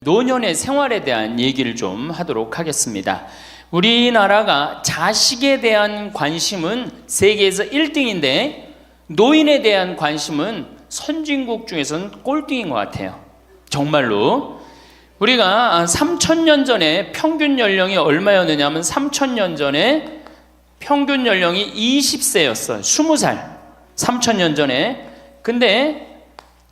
노년의 생활에 대한 얘기를 좀 하도록 하겠습니다. 우리나라가 자식에 대한 관심은 세계에서 1등인데 노인에 대한 관심은 선진국 중에서는 꼴등인 것 같아요. 정말로. 우리가 3,000년 전에 평균 연령이 얼마였느냐 하면 3,000년 전에 평균 연령이 20세였어요. 20살. 3,000년 전에. 근데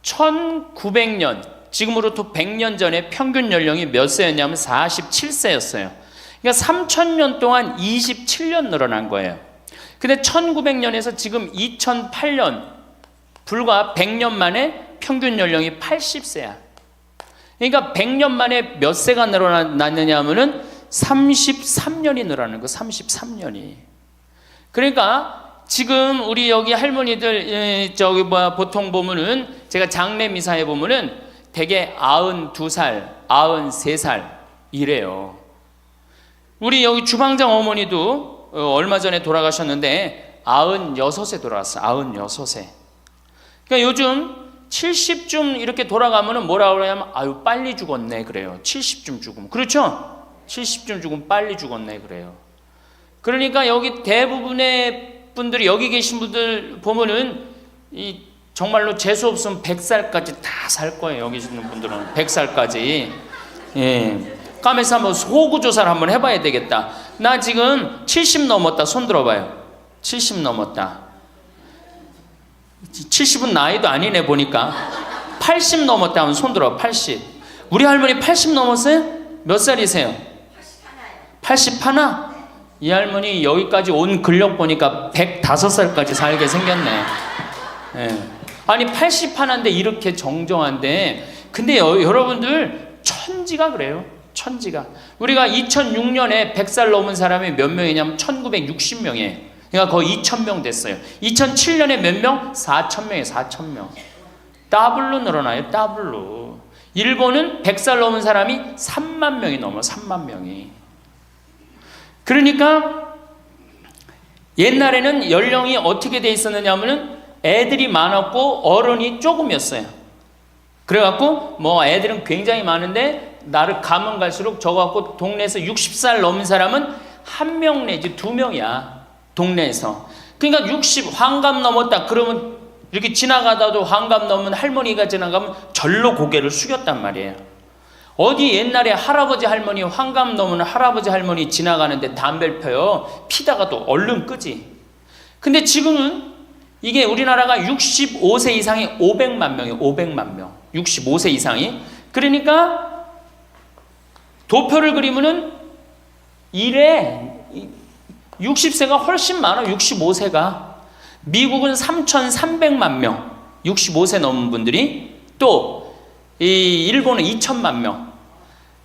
1900년, 지금으로부터 100년 전에 평균 연령이 몇 세였냐면 47세였어요. 그러니까 3,000년 동안 27년 늘어난 거예요. 근데 1900년에서 지금 2008년, 불과 100년 만에 평균 연령이 80세야. 그러니까 100년 만에 몇 세가 늘어났느냐 하면은 33년이 늘어나는 거, 33년이. 그러니까 지금 우리 여기 할머니들 보통 보면은 제가 장례 미사에 보면은 대개 92살, 93살 이래요. 우리 여기 주방장 어머니도 얼마 전에 돌아가셨는데 96세 돌아갔어요. 96세. 그러니까 요즘 70쯤 이렇게 돌아가면은 뭐라 그러냐면 아유 빨리 죽었네 그래요. 70쯤 죽으면. 그렇죠? 70쯤 죽으면 빨리 죽었네 그래요. 그러니까 여기 대부분의 분들이 여기 계신 분들 보면은 이 정말로 재수 없으면 100살까지 다 살 거예요. 여기 있는 분들은 100살까지. 예. 까매서 한번 소구조사를 한번 해봐야 되겠다. 나 지금 70 넘었다. 손 들어봐요. 70 넘었다. 70은 나이도 아니네 보니까. 80 넘었다 하면 손 들어. 80. 우리 할머니 80 넘었어요? 몇 살이세요? 81? 이 할머니 여기까지 온 근력 보니까 105살까지 살게 생겼네. 예. 아니 81인데 이렇게 정정한데, 근데 여러분들 천지가 그래요. 천지가. 우리가 2006년에 100살 넘은 사람이 몇 명이냐면 1960명이에요. 그러니까 거의 2,000명 됐어요. 2007년에 몇 명? 4,000명이에요. 4,000명. 더블로 늘어나요. 더블로. 일본은 100살 넘은 사람이 3만 명이 넘어. 3만 명이. 그러니까 옛날에는 연령이 어떻게 돼 있었느냐 하면은 애들이 많았고 어른이 조금이었어요. 그래갖고 뭐 애들은 굉장히 많은데 나를 가면 갈수록 저갖고 동네에서 60살 넘은 사람은 1명 내지 2명이야. 동네에서. 그러니까 60 환갑 넘었다 그러면 이렇게 지나가다도 환갑 넘은 할머니가 지나가면 절로 고개를 숙였단 말이에요. 어디 옛날에 할아버지 할머니 환갑 넘은 할아버지 할머니 지나가는데 담배를 펴요. 피다가도 얼른 끄지. 근데 지금은 이게 우리나라가 65세 이상이 500만 명이에요. 500만 명. 65세 이상이. 그러니까 도표를 그리면은 이래 60세가 훨씬 많아. 65세가. 미국은 3,300만 명. 65세 넘은 분들이. 또 이 일본은 2천만 명.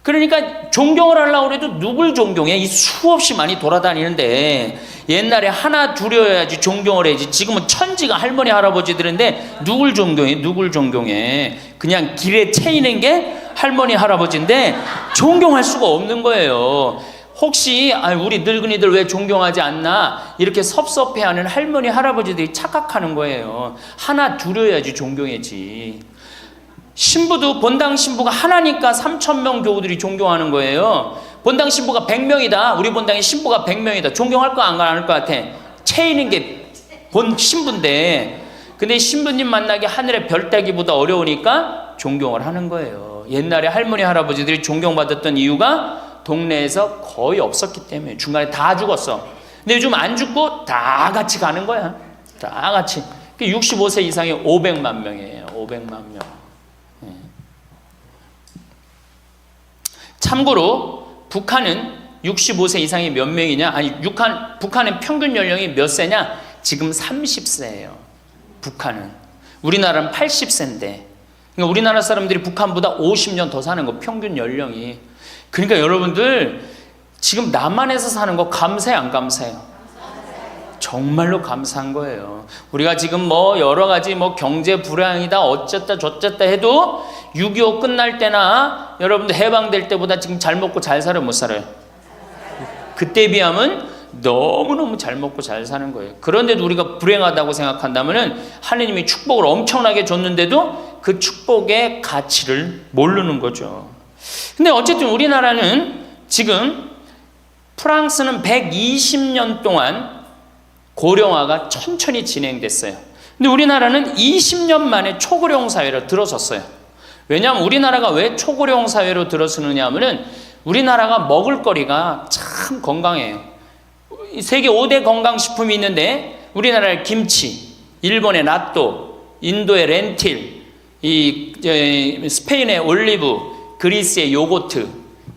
그러니까 존경을 하려고 해도 누굴 존경해? 이 수없이 많이 돌아다니는데 옛날에 하나 둘이어야지 존경을 해야지. 지금은 천지가 할머니 할아버지들인데 누굴 존경해? 누굴 존경해? 그냥 길에 채이는 게 할머니 할아버지인데 존경할 수가 없는 거예요. 혹시 우리 늙은이들 왜 존경하지 않나 이렇게 섭섭해하는 할머니 할아버지들이 착각하는 거예요. 하나 둘이어야지 존경해지. 신부도 본당 신부가 하나니까 3,000명 교우들이 존경하는 거예요. 본당 신부가 100명이다. 우리 본당에 신부가 100명이다. 존경할 거 안 할 것 같아. 채이는 게 본 신부인데, 근데 신부님 만나기 하늘의 별 따기보다 어려우니까 존경을 하는 거예요. 옛날에 할머니 할아버지들이 존경받았던 이유가 동네에서 거의 없었기 때문에. 중간에 다 죽었어. 근데 요즘 안 죽고 다 같이 가는 거야. 다 같이. 65세 이상이 500만 명이에요. 500만 명. 참고로 북한은 65세 이상이 몇 명이냐? 아니 북한은 평균 연령이 몇 세냐? 지금 30세예요. 북한은. 우리나라는 80세인데. 그러니까 우리나라 사람들이 북한보다 50년 더 사는 거, 평균 연령이. 그러니까 여러분들 지금 남한에서 사는 거 감사해 안 감사해요? 정말로 감사한 거예요. 우리가 지금 뭐 여러 가지 뭐 경제 불황이다 어쨌다 저쨌다 해도 6.25 끝날 때나 여러분들 해방될 때보다 지금 잘 먹고 잘 살아요, 못 살아요? 그때에 비하면 너무너무 잘 먹고 잘 사는 거예요. 그런데도 우리가 불행하다고 생각한다면은 하느님이 축복을 엄청나게 줬는데도 그 축복의 가치를 모르는 거죠. 근데 어쨌든 우리나라는 지금 프랑스는 120년 동안 고령화가 천천히 진행됐어요. 근데 우리나라는 20년 만에 초고령 사회로 들어섰어요. 왜냐하면 우리나라가 왜 초고령 사회로 들어서느냐 하면은 우리나라가 먹을 거리가 참 건강해요. 세계 5대 건강식품이 있는데 우리나라의 김치, 일본의 나또, 인도의 렌틸, 스페인의 올리브, 그리스의 요거트,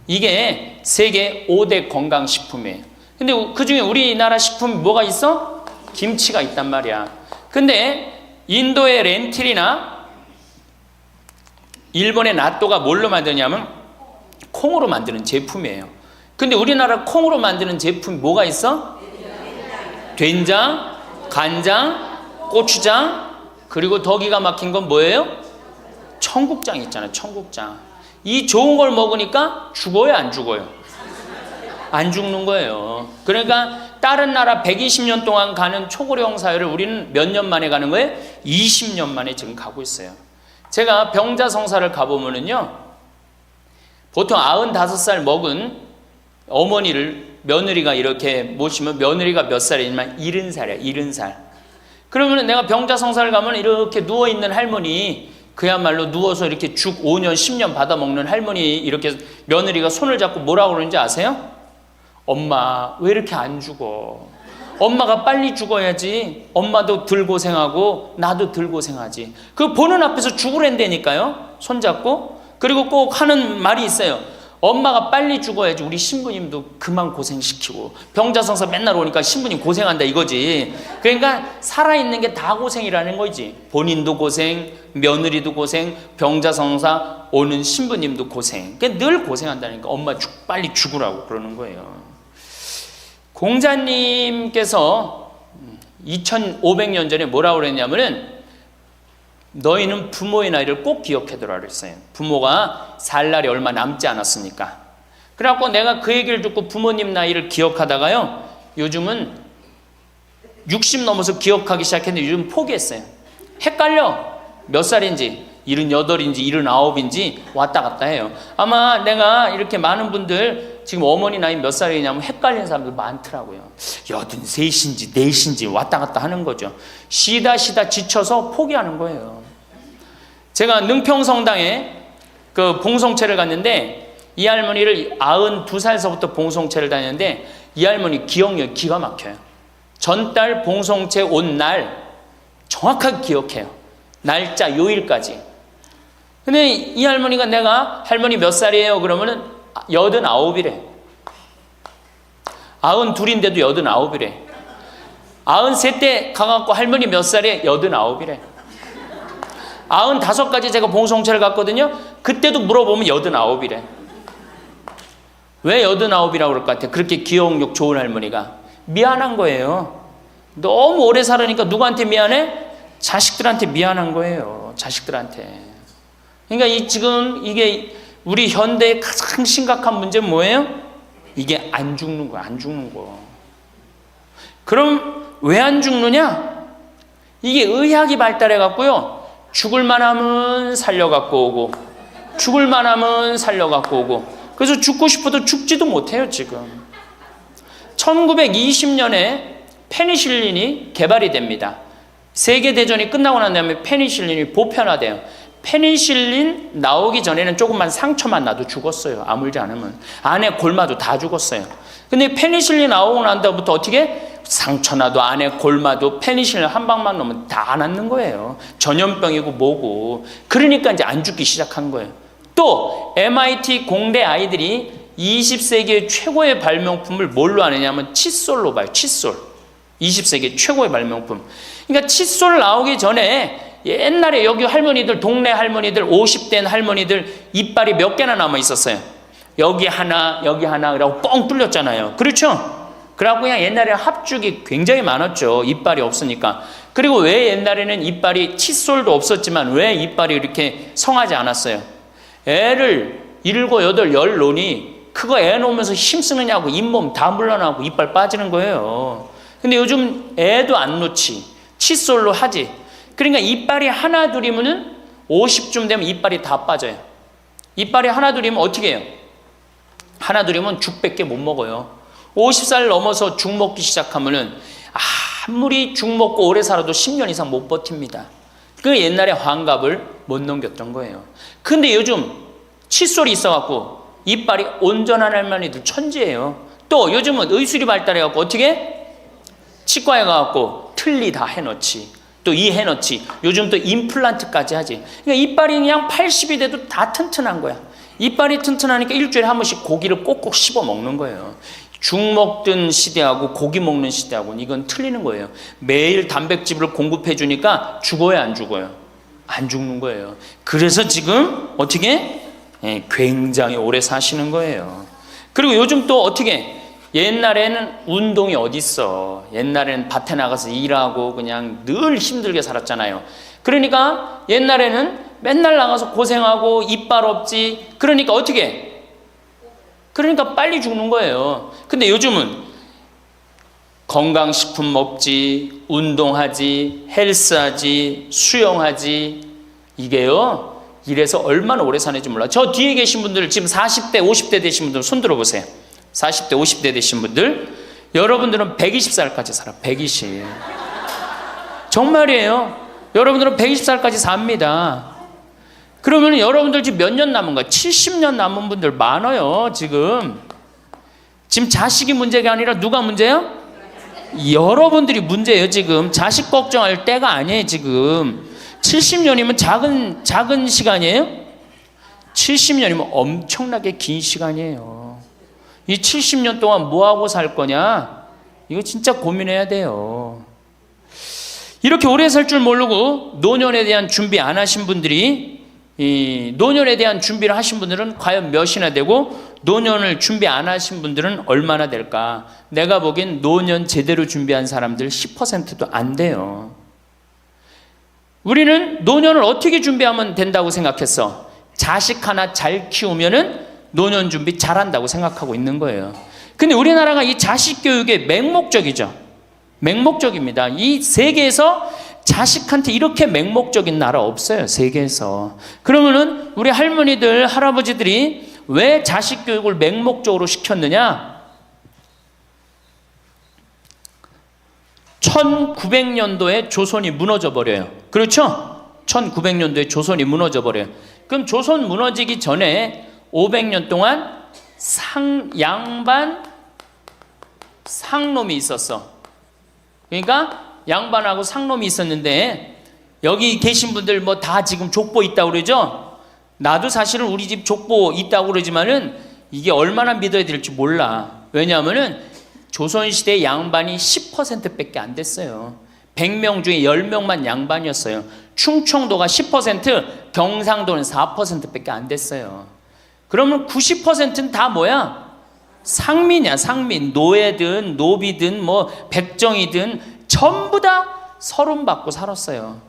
이게 세계 5대 건강식품이에요. 근데 그 중에 우리나라 식품이 뭐가 있어? 김치가 있단 말이야. 근데 인도의 렌틸이나 일본의 나또가 뭘로 만드냐면 콩으로 만드는 제품이에요. 근데 우리나라 콩으로 만드는 제품이 뭐가 있어? 된장, 간장, 고추장, 그리고 더 기가 막힌 건 뭐예요? 청국장 있잖아요. 청국장. 이 좋은 걸 먹으니까 죽어요, 안 죽어요? 안 죽는 거예요. 그러니까 다른 나라 120년 동안 가는 초고령 사회를 우리는 몇 년 만에 가는 거예요? 20년 만에 지금 가고 있어요. 제가 병자성사를 가보면은요, 보통 95살 먹은 어머니를 며느리가 이렇게 모시면 며느리가 몇 살이냐면 70살이야, 70살. 그러면 내가 병자성사를 가면 이렇게 누워있는 할머니, 그야말로 누워서 이렇게 죽 5년, 10년 받아먹는 할머니, 이렇게 며느리가 손을 잡고 뭐라고 그러는지 아세요? 엄마, 왜 이렇게 안 죽어? 엄마가 빨리 죽어야지. 엄마도 덜 고생하고 나도 덜 고생하지. 그 보는 앞에서 죽으랜다니까요. 손잡고. 그리고 꼭 하는 말이 있어요. 엄마가 빨리 죽어야지 우리 신부님도 그만 고생시키고. 병자성사 맨날 오니까 신부님 고생한다 이거지. 그러니까 살아있는 게 다 고생이라는 거지. 본인도 고생, 며느리도 고생, 병자성사 오는 신부님도 고생. 그러니까 늘 고생한다니까. 엄마 빨리 죽으라고 그러는 거예요. 공자님께서 2500년 전에 뭐라고 그랬냐면은 너희는 부모의 나이를 꼭 기억해두라 그랬어요. 부모가 살 날이 얼마 남지 않았으니까. 그래갖고 내가 그 얘기를 듣고 부모님 나이를 기억하다가요, 요즘은 60 넘어서 기억하기 시작했는데 요즘 포기했어요. 헷갈려. 몇 살인지 78인지 79인지 왔다 갔다 해요. 아마 내가 이렇게 많은 분들 지금 어머니 나이 몇 살이냐면 헷갈리는 사람들 많더라고요. 83인지 4인지 왔다 갔다 하는 거죠. 쉬다 지쳐서 포기하는 거예요. 제가 능평성당에 그 봉송체를 갔는데 이 할머니를 92살서부터 봉송체를 다녔는데 이 할머니 기억력이 기가 막혀요. 전달 봉송체 온 날 정확하게 기억해요. 날짜 요일까지. 근데 이 할머니가 내가 할머니 몇 살이에요? 그러면은 89이래. 92인데도 89이래. 93때 가갖고 할머니 몇 살에 89이래. 95까지 제가 봉송체를 갔거든요. 그때도 물어보면 89이래. 왜 89이라고 그럴 것 같아? 그렇게 기억력 좋은 할머니가. 미안한 거예요. 너무 오래 살으니까 누구한테 미안해? 자식들한테 미안한 거예요. 자식들한테. 그러니까 지금 이게 우리 현대의 가장 심각한 문제는 뭐예요? 이게 안 죽는 거야. 안 죽는 거. 그럼 왜 안 죽느냐? 이게 의학이 발달해 갖고요, 죽을 만하면 살려갖고 오고, 죽을 만하면 살려갖고 오고, 그래서 죽고 싶어도 죽지도 못해요. 지금 1920년에 페니실린이 개발이 됩니다. 세계대전이 끝나고 난 다음에 페니실린이 보편화돼요. 페니실린 나오기 전에는 조금만 상처만 나도 죽었어요. 아물지 않으면. 안에 골마도 다 죽었어요. 근데 페니실린 나오고 난 다음부터 어떻게? 상처 나도 안에 골마도 페니실린 한 방만 넣으면 다 낫는 거예요. 전염병이고 뭐고. 그러니까 이제 안 죽기 시작한 거예요. 또 MIT 공대 아이들이 20세기의 최고의 발명품을 뭘로 아느냐면 칫솔로 봐요. 칫솔. 20세기 최고의 발명품. 그러니까 칫솔 나오기 전에 옛날에 여기 할머니들, 동네 할머니들, 50대 할머니들 이빨이 몇 개나 남아 있었어요. 여기 하나, 그러고 뻥 뚫렸잖아요. 그렇죠? 그래갖고 그냥 옛날에 합죽이 굉장히 많았죠. 이빨이 없으니까. 그리고 왜 옛날에는 이빨이, 칫솔도 없었지만 왜 이빨이 이렇게 성하지 않았어요? 애를 7, 8, 10 놓으니 그거 애 놓으면서 힘쓰느냐고 잇몸 다 물러나고 이빨 빠지는 거예요. 근데 요즘 애도 안 놓지. 칫솔로 하지. 그러니까 이빨이 하나 둘이면은 50쯤 되면 이빨이 다 빠져요. 이빨이 하나둘이면 어떻게 해요? 하나둘이면 죽밖에 못 먹어요. 50살 넘어서 죽 먹기 시작하면은 아무리 죽 먹고 오래 살아도 10년 이상 못 버팁니다. 그 옛날에 환갑을 못 넘겼던 거예요. 근데 요즘 칫솔이 있어갖고 이빨이 온전한 할머니들 천지예요. 또 요즘은 의술이 발달해갖고 어떻게? 치과에 가갖고 틀니 다 해놓지. 또 이 해놓지. 요즘 또 임플란트까지 하지. 그러니까 이빨이 그냥 80이 돼도 다 튼튼한 거야. 이빨이 튼튼하니까 일주일에 한 번씩 고기를 꼭꼭 씹어 먹는 거예요. 죽 먹던 시대하고 고기 먹는 시대하고는 이건 틀리는 거예요. 매일 단백질을 공급해 주니까 죽어요, 안 죽어요? 안 죽는 거예요. 그래서 지금 어떻게? 굉장히 오래 사시는 거예요. 그리고 요즘 또 어떻게? 옛날에는 운동이 어딨어. 옛날에는 밭에 나가서 일하고 그냥 늘 힘들게 살았잖아요. 그러니까 옛날에는 맨날 나가서 고생하고 이빨 없지. 그러니까 어떻게? 그러니까 빨리 죽는 거예요. 근데 요즘은 건강식품 먹지, 운동하지, 헬스하지, 수영하지. 이게요, 이래서 얼마나 오래 사는지 몰라. 저 뒤에 계신 분들, 지금 40대, 50대 되신 분들 손 들어보세요. 40대, 50대 되신 분들, 여러분들은 120살까지 살아. 120. 정말이에요. 여러분들은 120살까지 삽니다. 그러면 여러분들 지금 몇 년 남은 거야? 70년 남은 분들 많아요, 지금. 지금 자식이 문제가 아니라 누가 문제야? 여러분들이 문제예요, 지금. 자식 걱정할 때가 아니에요, 지금. 70년이면 작은 시간이에요? 70년이면 엄청나게 긴 시간이에요. 이 70년 동안 뭐하고 살 거냐? 이거 진짜 고민해야 돼요. 이렇게 오래 살 줄 모르고 노년에 대한 준비 안 하신 분들이, 이 노년에 대한 준비를 하신 분들은 과연 몇이나 되고, 노년을 준비 안 하신 분들은 얼마나 될까? 내가 보기엔 노년 제대로 준비한 사람들 10%도 안 돼요. 우리는 노년을 어떻게 준비하면 된다고 생각했어? 자식 하나 잘 키우면은 노년 준비 잘한다고 생각하고 있는 거예요. 근데 우리나라가 이 자식 교육에 맹목적이죠. 맹목적입니다. 이 세계에서 자식한테 이렇게 맹목적인 나라 없어요, 세계에서. 그러면은 우리 할머니들, 할아버지들이 왜 자식 교육을 맹목적으로 시켰느냐? 1900년도에 조선이 무너져 버려요. 그렇죠? 1900년도에 조선이 무너져 버려요. 그럼 조선 무너지기 전에 500년 동안 양반 상놈이 있었어. 그러니까 양반하고 상놈이 있었는데, 여기 계신 분들 뭐 다 지금 족보 있다고 그러죠? 나도 사실은 우리 집 족보 있다고 그러지만은 이게 얼마나 믿어야 될지 몰라. 왜냐하면은 조선시대 양반이 10%밖에 안 됐어요. 100명 중에 10명만 양반이었어요. 충청도가 10%, 경상도는 4%밖에 안 됐어요. 그러면 90%는 다 뭐야? 상민이야, 상민. 노예든 노비든 뭐 백정이든 전부 다 서름 받고 살았어요.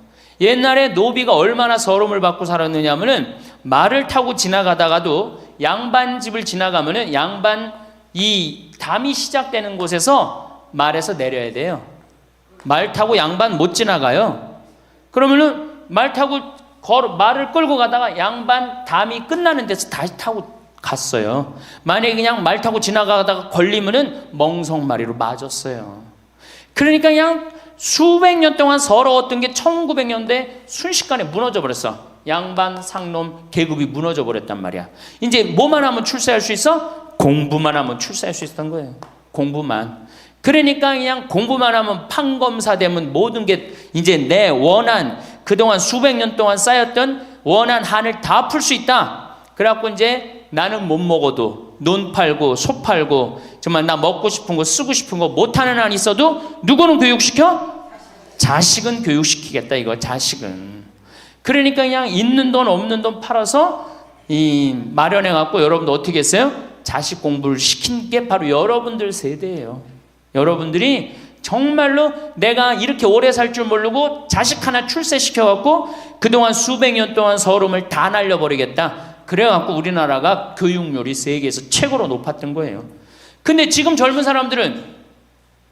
옛날에 노비가 얼마나 서름을 받고 살았느냐면은, 말을 타고 지나가다가도 양반 집을 지나가면은 양반 이 담이 시작되는 곳에서 말에서 내려야 돼요. 말 타고 양반 못 지나가요. 그러면은 말을 끌고 가다가 양반 담이 끝나는 데서 다시 타고 갔어요. 만약에 그냥 말 타고 지나가다가 걸리면은 멍석마리로 맞았어요. 그러니까 그냥 수백 년 동안 서러웠던 게 1900년대 순식간에 무너져 버렸어. 양반, 상놈, 계급이 무너져 버렸단 말이야. 이제 뭐만 하면 출세할 수 있어? 공부만 하면 출세할 수 있었던 거예요. 공부만. 그러니까 그냥 공부만 하면 판검사 되면 모든 게 이제 내 원한, 그동안 수백 년 동안 쌓였던 원한 한을 다 풀 수 있다. 그래갖고 이제 나는 못 먹어도 논 팔고 소 팔고 정말 나 먹고 싶은 거 쓰고 싶은 거 못하는 한 있어도 누구는 교육시켜? 자식은 교육시키겠다, 이거. 자식은. 그러니까 그냥 있는 돈 없는 돈 팔아서 마련해갖고 여러분들 어떻게 했어요? 자식 공부를 시킨 게 바로 여러분들 세대예요. 여러분들이 정말로 내가 이렇게 오래 살 줄 모르고 자식 하나 출세시켜갖고 그동안 수백 년 동안 서름을 다 날려버리겠다. 그래갖고 우리나라가 교육률이 세계에서 최고로 높았던 거예요. 근데 지금 젊은 사람들은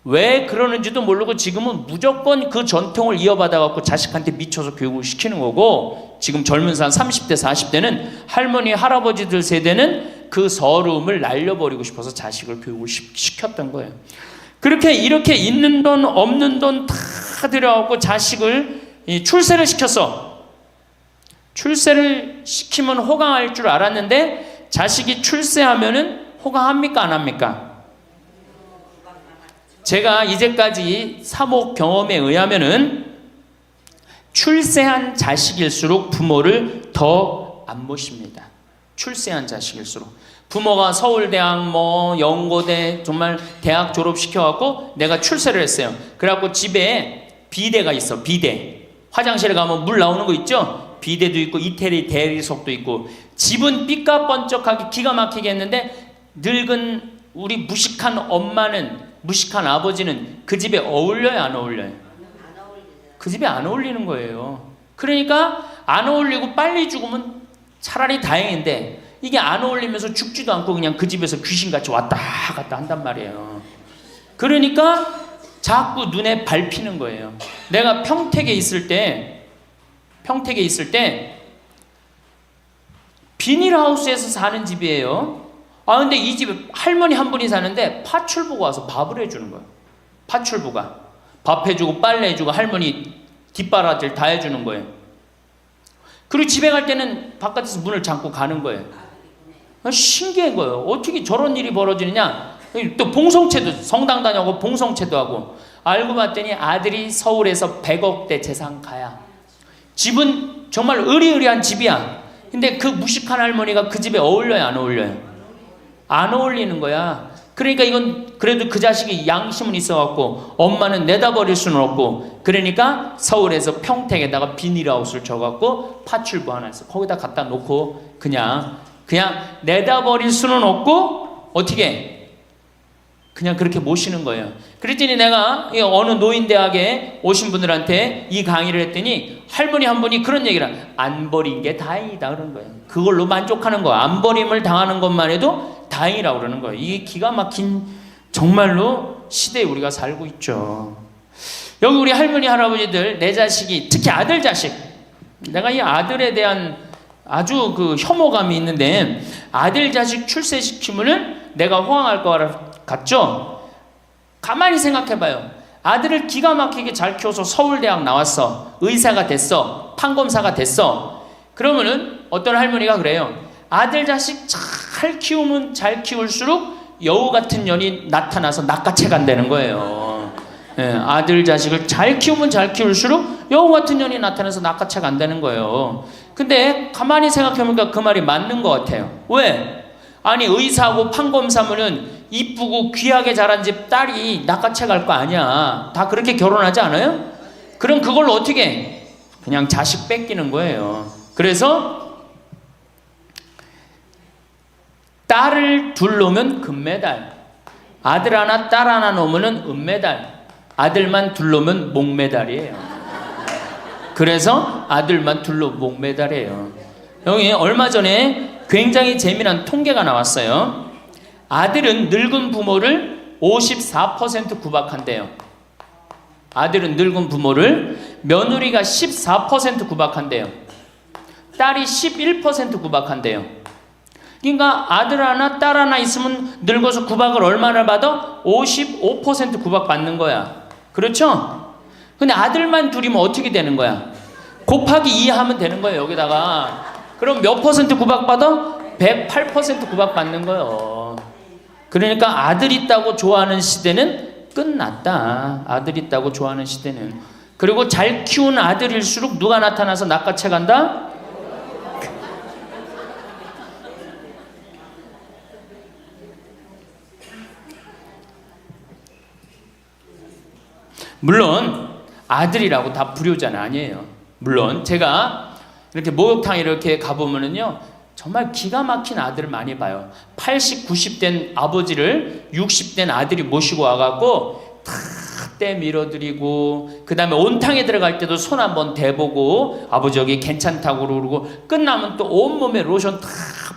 왜 그러는지도 모르고 지금은 무조건 그 전통을 이어받아갖고 자식한테 미쳐서 교육을 시키는 거고, 지금 젊은 사람 30대 40대는 할머니 할아버지들 세대는 그 서러움을 날려버리고 싶어서 자식을 교육을 시켰던 거예요. 그렇게 이렇게 있는 돈 없는 돈 다 들여갖고 자식을 출세를 시켰어. 출세를 시키면 호강할 줄 알았는데 자식이 출세하면은 호강합니까 안 합니까? 제가 이제까지 사목 경험에 의하면은 출세한 자식일수록 부모를 더 안 모십니다. 출세한 자식일수록. 부모가 서울대학 뭐 연고대 정말 대학 졸업시켜갖고 내가 출세를 했어요. 그래갖고 집에 비데가 있어. 비데. 화장실에 가면 물 나오는 거 있죠? 비데도 있고 이태리 대리석도 있고. 집은 삐까번쩍하게 기가 막히게 했는데 늙은 우리 무식한 엄마는, 무식한 아버지는 그 집에 어울려요 안 어울려요? 그 집에 안 어울리는 거예요. 그러니까 안 어울리고 빨리 죽으면 차라리 다행인데 이게 안 어울리면서 죽지도 않고 그냥 그 집에서 귀신같이 왔다 갔다 한단 말이에요. 그러니까 자꾸 눈에 밟히는 거예요. 내가 평택에 있을 때 비닐하우스에서 사는 집이에요. 근데 이 집에 할머니 한 분이 사는데 파출부가 와서 밥을 해주는 거예요. 파출부가 밥 해주고 빨래 해주고 할머니 뒷바라지를 다 해주는 거예요. 그리고 집에 갈 때는 바깥에서 문을 잠고 가는 거예요. 신기한 거예요. 어떻게 저런 일이 벌어지느냐. 또 봉송체도, 성당 다녀고 봉송체도 하고. 알고 봤더니 아들이 서울에서 100억대 재산가야. 집은 정말 으리으리한 집이야. 근데 그 무식한 할머니가 그 집에 어울려요 안 어울려요? 안 어울리는 거야. 그러니까 이건 그래도 그 자식이 양심은 있어갖고 엄마는 내다버릴 수는 없고, 그러니까 서울에서 평택에다가 비닐하우스를 쳐갖고 파출부 하나 있어. 거기다 갖다 놓고 그냥 내다버릴 수는 없고 어떻게 그냥 그렇게 모시는 거예요. 그랬더니 내가 어느 노인대학에 오신 분들한테 이 강의를 했더니 할머니 한 분이 그런 얘기를 안 버린 게 다행이다 그런 거예요. 그걸로 만족하는 거야. 안 버림을 당하는 것만 해도 다행이라고 그러는 거예요. 이게 기가 막힌 정말로 시대에 우리가 살고 있죠. 여기 우리 할머니 할아버지들 내 자식이 특히 아들 자식, 내가 이 아들에 대한 아주 그 혐오감이 있는데 아들 자식 출세시키면은 내가 호강할 것 같죠? 가만히 생각해봐요. 아들을 기가 막히게 잘 키워서 서울대학 나왔어. 의사가 됐어. 판검사가 됐어. 그러면은 어떤 할머니가 그래요. 아들 자식 잘 키우면 잘 키울수록 여우 같은 년이 나타나서 낚아채 간다는 거예요. 아들 자식을 잘 키우면 잘 키울수록 여우 같은 년이 나타나서 낚아채 간다는 거예요. 근데 가만히 생각해보니까 그 말이 맞는 것 같아요. 왜? 아니 의사하고 판검사면은 이쁘고 귀하게 자란 집 딸이 낚아채 갈 거 아니야. 다 그렇게 결혼하지 않아요? 그럼 그걸 어떻게 해? 그냥 자식 뺏기는 거예요. 그래서 딸을 둘 놓으면 금메달, 아들 하나 딸 하나 놓으면 은메달, 아들만 둘 놓으면 목메달이에요. 그래서 아들만 둘 놓으면 목메달이에요. 여기 얼마 전에 굉장히 재미난 통계가 나왔어요. 아들은 늙은 부모를 54% 구박한대요. 아들은 늙은 부모를, 며느리가 14% 구박한대요. 딸이 11% 구박한대요. 그러니까 아들 하나 딸 하나 있으면 늙어서 구박을 얼마나 받아? 55% 구박받는 거야. 그렇죠? 근데 아들만 둘이면 어떻게 되는 거야? 곱하기 2 하면 되는 거예요. 여기다가. 그럼 몇 퍼센트 구박받아? 108% 구박받는 거예요. 그러니까 아들 있다고 좋아하는 시대는 끝났다. 아들 있다고 좋아하는 시대는. 그리고 잘 키운 아들일수록 누가 나타나서 낚아채 간다? 물론 아들이라고 다 불효자는 아니에요. 물론 제가 이렇게 목욕탕 이렇게 가보면은요 정말 기가 막힌 아들을 많이 봐요. 80, 90된 아버지를 60된 아들이 모시고 와갖고 다 때 밀어드리고, 그 다음에 온탕에 들어갈 때도 손 한번 대보고 아버지 여기 괜찮다고 그러고, 끝나면 또 온몸에 로션 다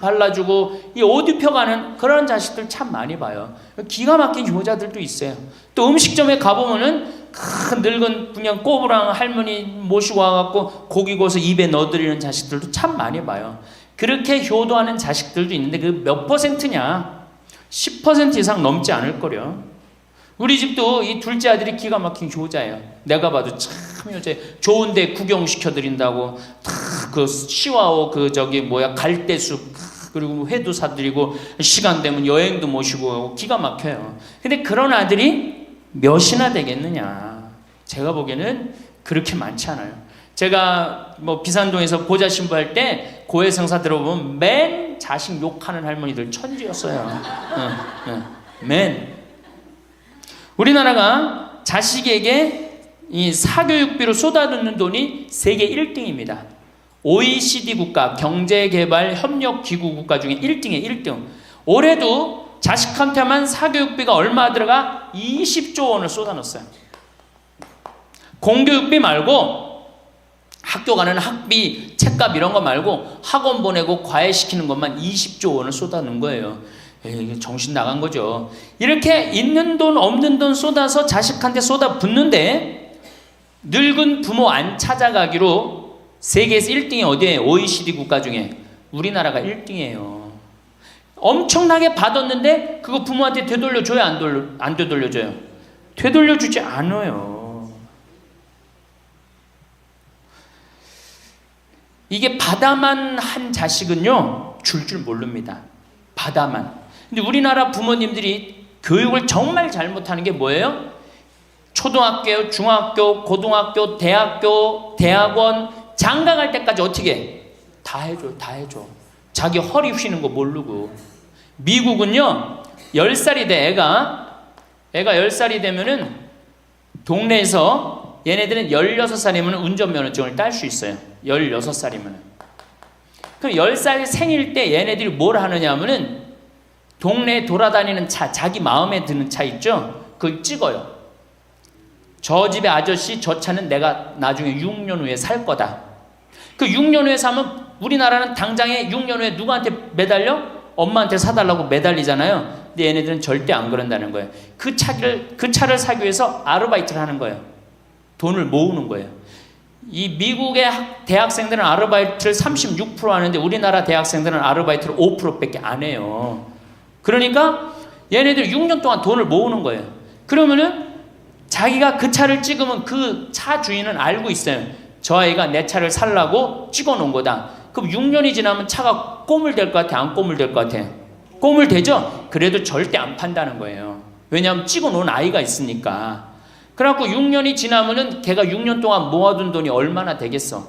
발라주고 이 옷 입혀가는 그런 자식들 참 많이 봐요. 기가 막힌 효자들도 있어요. 또 음식점에 가보면은 큰 늙은 그냥 꼬부랑 할머니 모시고 와갖고 고기 구워서 입에 넣어드리는 자식들도 참 많이 봐요. 그렇게 효도하는 자식들도 있는데 그 몇 퍼센트냐? 10% 이상 넘지 않을 거려. 우리 집도 이 둘째 아들이 기가 막힌 효자예요. 내가 봐도 참 효자예요. 좋은데 구경시켜드린다고 그 시와오 갈대숲 그리고 회도 사드리고 시간 되면 여행도 모시고 기가 막혀요. 근데 그런 아들이 몇이나 되겠느냐? 제가 보기에는 그렇게 많지 않아요. 제가 비산동에서 보좌 신부할 때 고해성사 들어보면 맨 자식 욕하는 할머니들 천지였어요. 맨. 우리나라가 자식에게 이 사교육비로 쏟아붓는 돈이 세계 1등입니다. OECD 국가, 경제개발협력기구 국가 중에 1등이에요. 1등. 올해도 자식한테만 사교육비가 얼마 들어가? 20조 원을 쏟아넣었어요. 공교육비 말고 학교 가는 학비, 책값 이런 거 말고 학원 보내고 과외시키는 것만 20조 원을 쏟아넣은 거예요. 이게 정신 나간 거죠. 이렇게 있는 돈 없는 돈 쏟아서 자식한테 쏟아붓는데 늙은 부모 안 찾아가기로 세계에서 1등이 어디예요? OECD 국가 중에 우리나라가 1등이에요. 엄청나게 받았는데 그거 부모한테 되돌려줘요? 안 되돌려줘요? 되돌려주지 않아요. 이게 받아만 한 자식은요 줄 모릅니다. 받아만. 근데 우리나라 부모님들이 교육을 정말 잘못하는 게 뭐예요? 초등학교, 중학교, 고등학교, 대학교, 대학원 장가 갈 때까지 어떻게 해? 다 해줘. 자기 허리 휘는 거 모르고. 미국은요 10살이 돼 애가 10살이 되면은 동네에서 얘네들은 16살이면 운전면허증을 딸 수 있어요. 16살이면. 그럼 10살 생일 때 얘네들이 뭘 하느냐 하면은 동네에 돌아다니는 차, 자기 마음에 드는 차 있죠? 그걸 찍어요. 저 집의 아저씨 저 차는 내가 나중에 6년 후에 살 거다. 그 6년 후에 사면 우리나라는 당장에 6년 후에 누구한테 매달려? 엄마한테 사달라고 매달리잖아요. 근데 얘네들은 절대 안 그런다는 거예요. 그 차를 사기 위해서 아르바이트를 하는 거예요. 돈을 모으는 거예요. 이 미국의 대학생들은 아르바이트를 36% 하는데 우리나라 대학생들은 아르바이트를 5%밖에 안 해요. 그러니까 얘네들 6년 동안 돈을 모으는 거예요. 그러면은 자기가 그 차를 찍으면 그 차 주인은 알고 있어요. 저 아이가 내 차를 살라고 찍어 놓은 거다. 그럼 6년이 지나면 차가 꼬물될 것 같아? 안 꼬물될 것 같아? 꼬물되죠? 그래도 절대 안 판다는 거예요. 왜냐하면 찍어 놓은 아이가 있으니까. 그래갖고 6년이 지나면은 걔가 6년 동안 모아둔 돈이 얼마나 되겠어.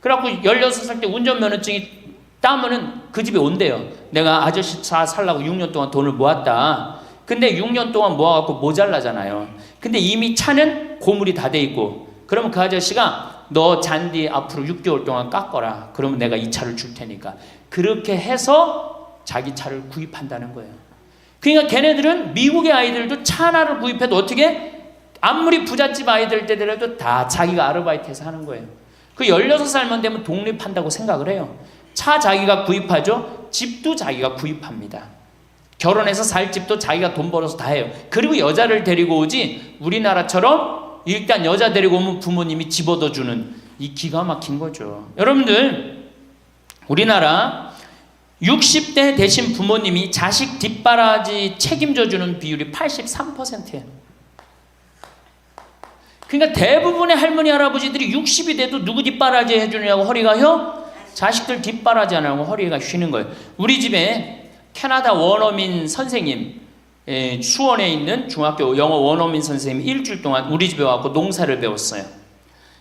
그래갖고 16살 때 운전면허증이 따면은 그 집에 온대요. 내가 아저씨 차 살라고 6년 동안 돈을 모았다. 근데 6년 동안 모아갖고 모자라잖아요. 근데 이미 차는 고물이 다 돼 있고, 그러면 그 아저씨가 너 잔디 앞으로 6개월 동안 깎어라. 그러면 내가 이 차를 줄 테니까. 그렇게 해서 자기 차를 구입한다는 거예요. 그러니까 걔네들은 미국의 아이들도 차 하나를 구입해도 어떻게? 아무리 부잣집 아이들 때더라도 다 자기가 아르바이트해서 하는 거예요. 그 16살만 되면 독립한다고 생각을 해요. 차 자기가 구입하죠. 집도 자기가 구입합니다. 결혼해서 살 집도 자기가 돈 벌어서 다 해요. 그리고 여자를 데리고 오지 우리나라처럼 일단 여자 데리고 오면 부모님이 집 얻어주는 이 기가 막힌 거죠. 여러분들 우리나라 60대 되신 부모님이 자식 뒷바라지 책임져주는 비율이 83%예요. 그러니까 대부분의 할머니 할아버지들이 60이 돼도 누구 뒷바라지 해주느냐고 허리가 휘어? 자식들 뒷바라지 안 하고 허리가 휘는 거예요. 우리 집에 캐나다 원어민 선생님, 수원에 있는 중학교 영어 원어민 선생님이 일주일 동안 우리 집에 와서 농사를 배웠어요.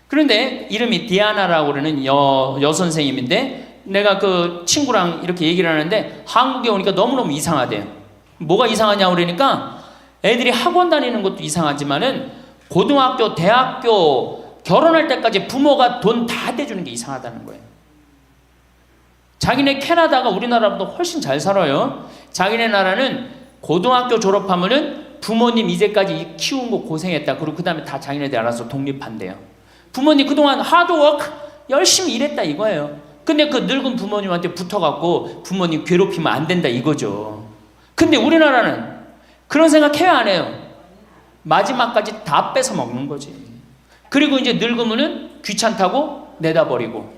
그런데 이름이 디아나라고 그러는 여선생님인데 내가 그 친구랑 이렇게 얘기를 하는데 한국에 오니까 너무너무 이상하대요. 뭐가 이상하냐고 그러니까 애들이 학원 다니는 것도 이상하지만은 고등학교, 대학교 결혼할 때까지 부모가 돈 다 대주는 게 이상하다는 거예요. 자기네 캐나다가 우리나라보다 훨씬 잘 살아요. 자기네 나라는 고등학교 졸업하면은 부모님 이제까지 키운 거 고생했다. 그리고 그 다음에 다 자기네들 알아서 독립한대요. 부모님 그동안 하드워크 열심히 일했다 이거예요. 근데 그 늙은 부모님한테 붙어갖고 부모님 괴롭히면 안 된다 이거죠. 근데 우리나라는 그런 생각 해야 안 해요? 마지막까지 다 뺏어 먹는 거지. 그리고 이제 늙으면은 귀찮다고 내다 버리고.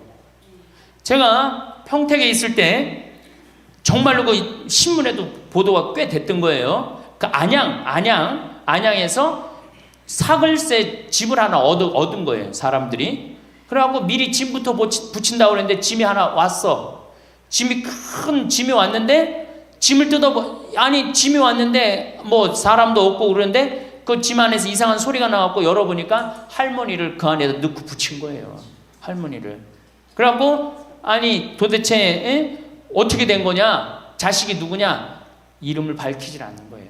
제가 평택에 있을 때 정말로 그 신문에도 보도가 꽤 됐던 거예요. 그 안양에서 사글세 집을 하나 얻은 거예요, 사람들이. 그래갖고 미리 짐부터 붙인다고 그랬는데 짐이 하나 왔어. 큰 짐이 왔는데 짐을 짐이 왔는데 뭐 사람도 없고 그러는데 그 짐 안에서 이상한 소리가 나갖고 열어보니까 할머니를 그 안에다 넣고 붙인 거예요. 할머니를. 그래갖고 아니 도대체 어떻게 된 거냐? 자식이 누구냐? 이름을 밝히질 않는 거예요.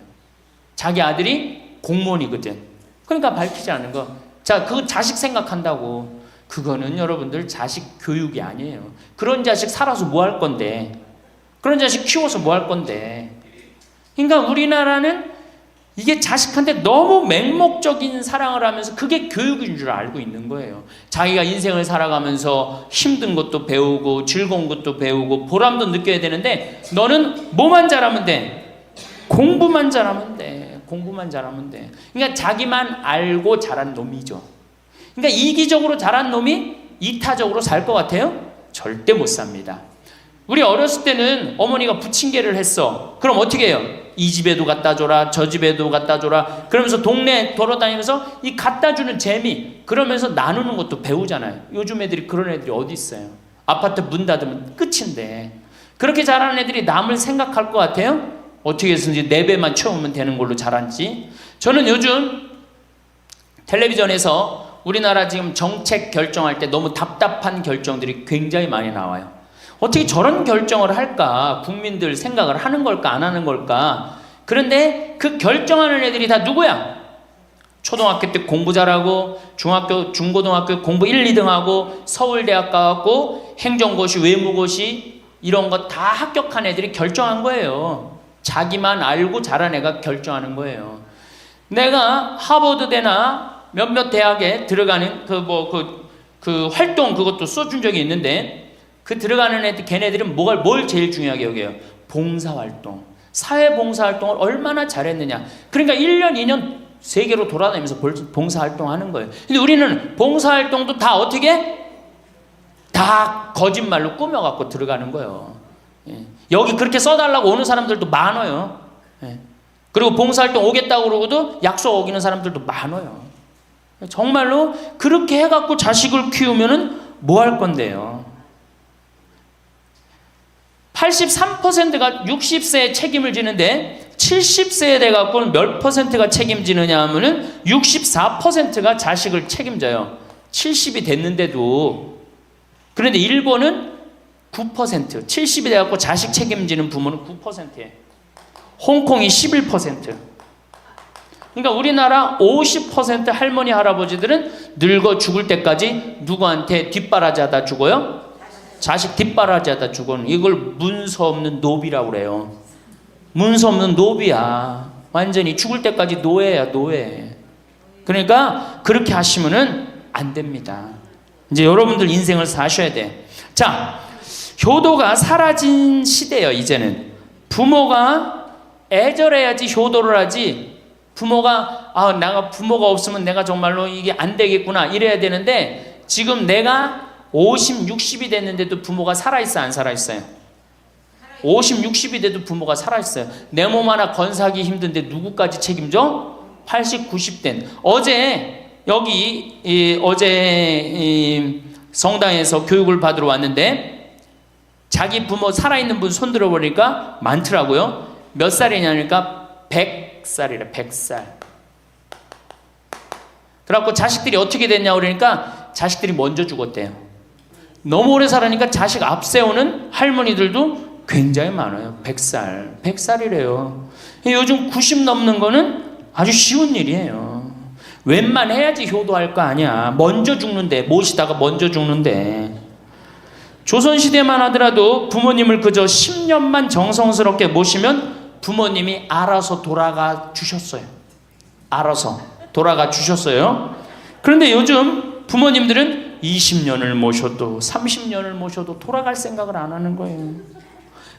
자기 아들이 공무원이거든. 그러니까 밝히지 않는 거. 자, 그 자식 생각한다고. 그거는 여러분들 자식 교육이 아니에요. 그런 자식 살아서 뭐 할 건데. 그런 자식 키워서 뭐 할 건데. 그러니까 우리나라는 이게 자식한테 너무 맹목적인 사랑을 하면서 그게 교육인 줄 알고 있는 거예요. 자기가 인생을 살아가면서 힘든 것도 배우고 즐거운 것도 배우고 보람도 느껴야 되는데 너는 뭐만 잘하면 돼? 공부만 잘하면 돼. 공부만 잘하면 돼. 그러니까 자기만 알고 자란 놈이죠. 그러니까 이기적으로 자란 놈이 이타적으로 살 것 같아요? 절대 못 삽니다. 우리 어렸을 때는 어머니가 부침개를 했어. 그럼 어떻게 해요? 이 집에도 갖다 줘라, 저 집에도 갖다 줘라. 그러면서 동네 돌아다니면서 이 갖다 주는 재미, 그러면서 나누는 것도 배우잖아요. 요즘 애들이 그런 애들이 어디 있어요? 아파트 문 닫으면 끝인데. 그렇게 자라는 애들이 남을 생각할 것 같아요? 어떻게 해서든지 4배만 채우면 되는 걸로 자란지. 저는 요즘 텔레비전에서 우리나라 지금 정책 결정할 때 너무 답답한 결정들이 굉장히 많이 나와요. 어떻게 저런 결정을 할까? 국민들 생각을 하는 걸까? 안 하는 걸까? 그런데 그 결정하는 애들이 다 누구야? 초등학교 때 공부 잘하고 중학교, 중고등학교 공부 1, 2등 하고 서울대학 가고 행정고시, 외무고시 이런 거 다 합격한 애들이 결정한 거예요. 자기만 알고 자란 애가 결정하는 거예요. 내가 하버드대나 몇몇 대학에 들어가는 그 활동 그것도 써준 적이 있는데 그 들어가는 애들 걔네들은 뭘 제일 중요하게 여겨요? 봉사활동. 사회봉사활동을 얼마나 잘했느냐. 그러니까 1년, 2년 세계로 돌아다니면서 봉사활동 하는 거예요. 근데 우리는 봉사활동도 다 어떻게? 다 거짓말로 꾸며갖고 들어가는 거예요. 여기 그렇게 써달라고 오는 사람들도 많아요. 그리고 봉사활동 오겠다고 그러고도 약속 어기는 사람들도 많아요. 정말로 그렇게 해갖고 자식을 키우면은 뭐 할 건데요? 83%가 60세에 책임을 지는데 70세에 돼갖고는 몇 퍼센트가 책임지느냐 하면은 64%가 자식을 책임져요. 70이 됐는데도. 그런데 일본은 9%, 70이 돼갖고 자식 책임지는 부모는 9%예요. 홍콩이 11%. 그러니까 우리나라 50% 할머니, 할아버지들은 늙어 죽을 때까지 누구한테 뒷바라지하다 죽어요? 자식 뒷바라지하다 죽어는 이걸 문서 없는 노비라고 그래요. 문서 없는 노비야. 완전히 죽을 때까지 노예야, 노예. 그러니까 그렇게 하시면은 안 됩니다. 이제 여러분들 인생을 사셔야 돼. 자, 효도가 사라진 시대예요. 이제는 부모가 애절해야지 효도를 하지. 부모가 내가 부모가 없으면 내가 정말로 이게 안 되겠구나 이래야 되는데 지금 내가 50, 60이 됐는데도 부모가 살아있어, 안 살아있어요? 50, 60이 돼도 부모가 살아있어요. 내 몸 하나 건사하기 힘든데 누구까지 책임져? 80, 90된. 어제 성당에서 교육을 받으러 왔는데 자기 부모 살아있는 분 손 들어보니까 많더라고요. 몇 살이냐니까 100살이래, 100살. 그래갖고 자식들이 어떻게 됐냐고 그러니까 자식들이 먼저 죽었대요. 너무 오래 살으니까 자식 앞세우는 할머니들도 굉장히 많아요. 100살, 100살이래요. 요즘 90 넘는 거는 아주 쉬운 일이에요. 웬만해야지 효도할 거 아니야. 먼저 죽는데, 모시다가 먼저 죽는데. 조선시대만 하더라도 부모님을 그저 10년만 정성스럽게 모시면 부모님이 알아서 돌아가 주셨어요. 알아서 돌아가 주셨어요. 그런데 요즘 부모님들은 20년을 모셔도 30년을 모셔도 돌아갈 생각을 안 하는 거예요.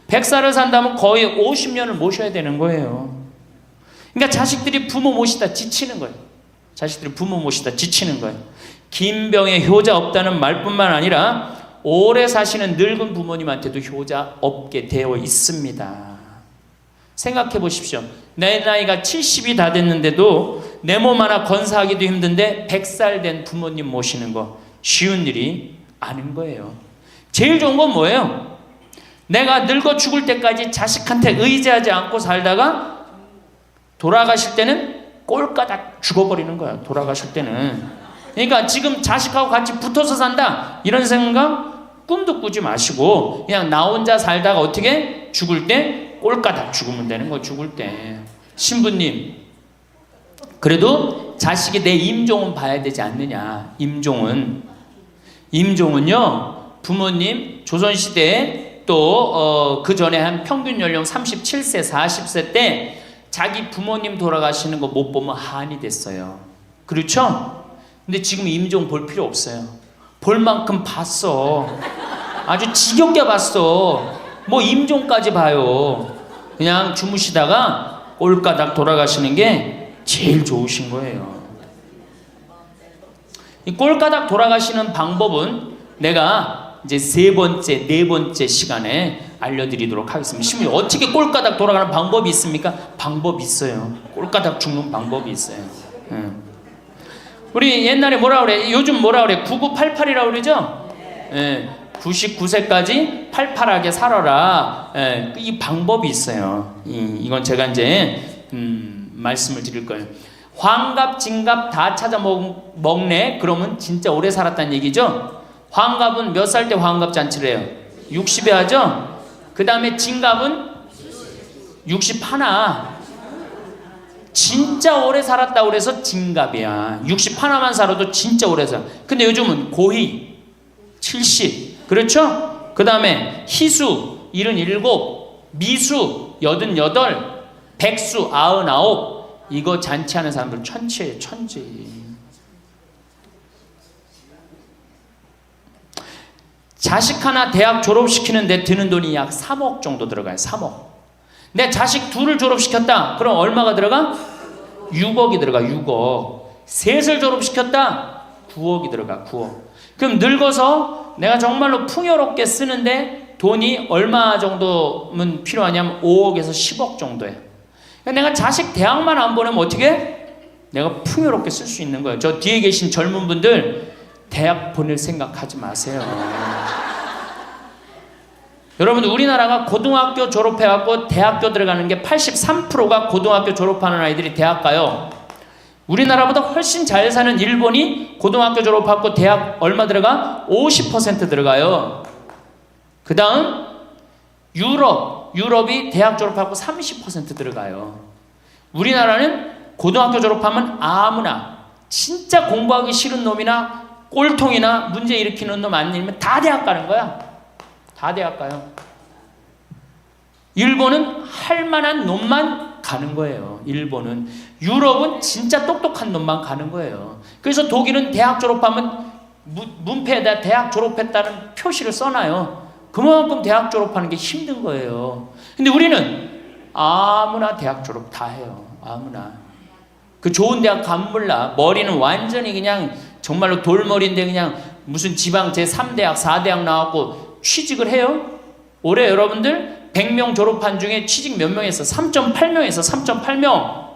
100살을 산다면 거의 50년을 모셔야 되는 거예요. 그러니까 자식들이 부모 모시다 지치는 거예요. 자식들이 부모 모시다 지치는 거예요. 김병에 효자 없다는 말뿐만 아니라 오래 사시는 늙은 부모님한테도 효자 없게 되어 있습니다. 생각해 보십시오. 내 나이가 70이 다 됐는데도 내 몸 하나 건사하기도 힘든데 100살 된 부모님 모시는 거 쉬운 일이 아닌 거예요. 제일 좋은 건 뭐예요? 내가 늙어 죽을 때까지 자식한테 의지하지 않고 살다가 돌아가실 때는 꼴까닥 죽어버리는 거야. 돌아가실 때는. 그러니까 지금 자식하고 같이 붙어서 산다 이런 생각 꿈도 꾸지 마시고 그냥 나 혼자 살다가 어떻게 죽을 때 꼴까닥 죽으면 되는 거. 죽을 때 신부님 그래도 자식이 내 임종은 봐야 되지 않느냐. 임종은요 부모님 조선시대에 또 그 전에 한 평균 연령 37세 40세 때 자기 부모님 돌아가시는 거 못 보면 한이 됐어요. 그렇죠? 근데 지금 임종 볼 필요 없어요. 볼 만큼 봤어. 아주 지겹게 봤어. 뭐 임종까지 봐요. 그냥 주무시다가 꼴까닥 돌아가시는 게 제일 좋으신 거예요. 이 꼴까닥 돌아가시는 방법은 내가 이제 네 번째 시간에 알려드리도록 하겠습니다. 신부님 어떻게 꼴까닥 돌아가는 방법이 있습니까? 방법이 있어요. 꼴까닥 죽는 방법이 있어요. 우리 옛날에 뭐라 그래? 요즘 뭐라 그래? 9988이라고 그러죠? 99세까지 팔팔하게 살아라. 이 방법이 있어요. 이건 제가 이제 말씀을 드릴 거예요. 환갑, 진갑 다 찾아 먹네. 그러면 진짜 오래 살았다는 얘기죠. 환갑은 몇 살 때 환갑 잔치를 해요? 60에 하죠. 그 다음에 진갑은 61. 진짜 오래 살았다고 그래서 진갑이야. 61만 살아도 진짜 오래 살아. 근데 요즘은 고희 70. 그렇죠? 그 다음에 희수 77, 미수 88, 백수 99. 이거 잔치하는 사람들 천치예요. 천지. 자식 하나 대학 졸업시키는데 드는 돈이 약 3억 정도 들어가요. 3억. 내 자식 둘을 졸업시켰다. 그럼 얼마가 들어가? 6억이 들어가. 6억. 셋을 졸업시켰다. 9억이 들어가. 9억. 그럼 늙어서 내가 정말로 풍요롭게 쓰는데 돈이 얼마 정도면 필요하냐면 5억에서 10억 정도예요. 그러니까 내가 자식 대학만 안 보내면 어떻게? 내가 풍요롭게 쓸 수 있는 거예요. 저 뒤에 계신 젊은 분들 대학 보낼 생각하지 마세요. 여러분 우리나라가 고등학교 졸업해갖고 대학교 들어가는 게 83%가 고등학교 졸업하는 아이들이 대학 가요. 우리나라보다 훨씬 잘 사는 일본이 고등학교 졸업하고 대학 얼마 들어가? 50% 들어가요. 그 다음 유럽이 대학 졸업하고 30% 들어가요. 우리나라는 고등학교 졸업하면 아무나 진짜 공부하기 싫은 놈이나 꼴통이나 문제 일으키는 놈 아니면 다 대학 가는 거야. 다 대학 가요. 일본은 할 만한 놈만 가는 거예요. 일본은. 유럽은 진짜 똑똑한 놈만 가는 거예요. 그래서 독일은 대학 졸업하면 문패에다 대학 졸업했다는 표시를 써놔요. 그만큼 대학 졸업하는 게 힘든 거예요. 근데 우리는 아무나 대학 졸업 다 해요. 아무나. 그 좋은 대학 가면 몰라. 머리는 완전히 그냥 정말로 돌머리인데 그냥 무슨 지방 제3대학 4대학 나왔고 취직을 해요. 올해 여러분들 100명 졸업한 중에 취직 몇 명 했어? 3.8명에서 3.8명.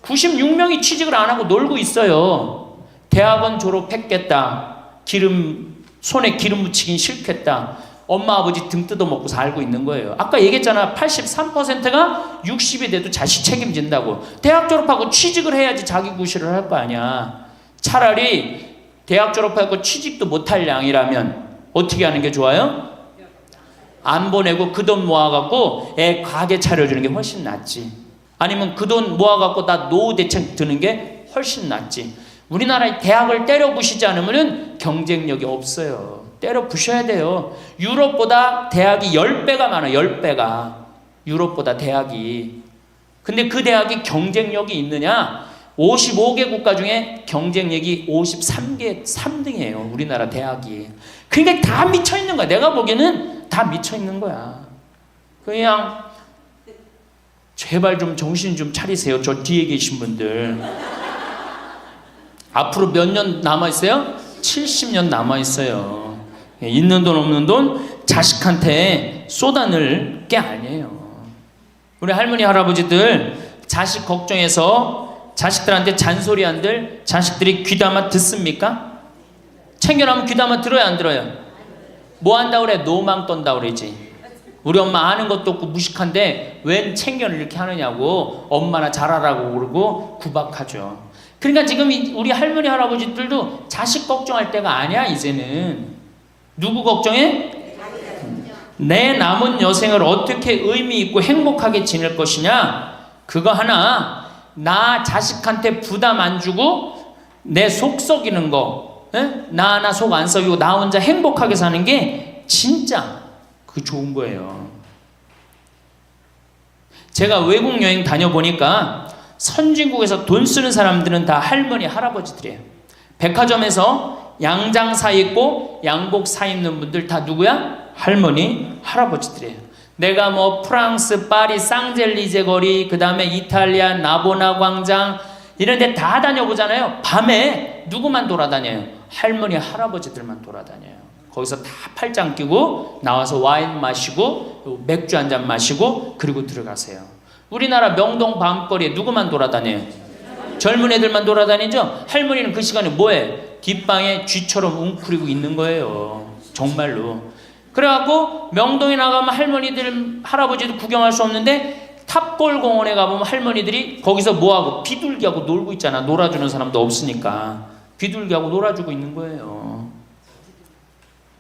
96명이 취직을 안 하고 놀고 있어요. 대학원 졸업했겠다. 손에 기름 묻히긴 싫겠다. 엄마 아버지 등 뜯어먹고 살고 있는 거예요. 아까 얘기했잖아. 83%가 60이 돼도 자식 책임진다고. 대학 졸업하고 취직을 해야지 자기 구실을 할 거 아니야. 차라리 대학 졸업하고 취직도 못할 양이라면 어떻게 하는 게 좋아요? 안 보내고 그 돈 모아갖고 애 가게 차려주는 게 훨씬 낫지. 아니면 그 돈 모아갖고 나 노후 대책 드는 게 훨씬 낫지. 우리나라의 대학을 때려 부시지 않으면 경쟁력이 없어요. 때려 부셔야 돼요. 유럽보다 대학이 10배가 많아. 10배가. 유럽보다 대학이. 근데 그 대학이 경쟁력이 있느냐? 55개 국가 중에 경쟁력이 3등이에요. 우리나라 대학이. 그러니까 다 미쳐있는 거야. 내가 보기에는 다 미쳐있는 거야. 그냥 제발 좀 정신 좀 차리세요. 저 뒤에 계신 분들. 앞으로 몇 년 남아있어요? 70년 남아있어요. 있는 돈 없는 돈 자식한테 쏟아낼 게 아니에요. 우리 할머니 할아버지들 자식 걱정해서 자식들한테 잔소리한들 자식들이 귀담아 듣습니까? 챙겨나면 귀담아 들어야 안 들어요? 뭐 한다고 그래? 노망 떤다고 그러지. 우리 엄마 아는 것도 없고 무식한데 웬 챙겨를 이렇게 하느냐고 엄마나 잘하라고 그러고 구박하죠. 그러니까 지금 우리 할머니 할아버지들도 자식 걱정할 때가 아니야. 이제는 누구 걱정해? 내 남은 여생을 어떻게 의미 있고 행복하게 지낼 것이냐, 그거 하나. 나 자식한테 부담 안 주고 내 속 썩이는 거, 나 하나 속 안 썩이고 나 혼자 행복하게 사는 게 진짜 그 좋은 거예요. 제가 외국 여행 다녀보니까 선진국에서 돈 쓰는 사람들은 다 할머니 할아버지들이에요. 백화점에서 양장 사 입고 양복 사 입는 분들 다 누구야? 할머니 할아버지들이에요. 내가 뭐 프랑스 파리 쌍젤리제 거리, 그 다음에 이탈리아 나보나 광장 이런 데 다 다녀보잖아요. 밤에 누구만 돌아다녀요? 할머니 할아버지들만 돌아다녀요. 거기서 다 팔짱 끼고 나와서 와인 마시고 맥주 한 잔 마시고 그리고 들어가세요. 우리나라 명동 밤거리에 누구만 돌아다녀요? 젊은 애들만 돌아다니죠? 할머니는 그 시간에 뭐해? 뒷방에 쥐처럼 웅크리고 있는 거예요. 정말로. 그래갖고 명동에 나가면 할머니들 할아버지도 구경할 수 없는데 탑골 공원에 가보면 할머니들이 거기서 뭐하고 비둘기하고 놀고 있잖아. 놀아주는 사람도 없으니까 비둘기하고 놀아주고 있는 거예요.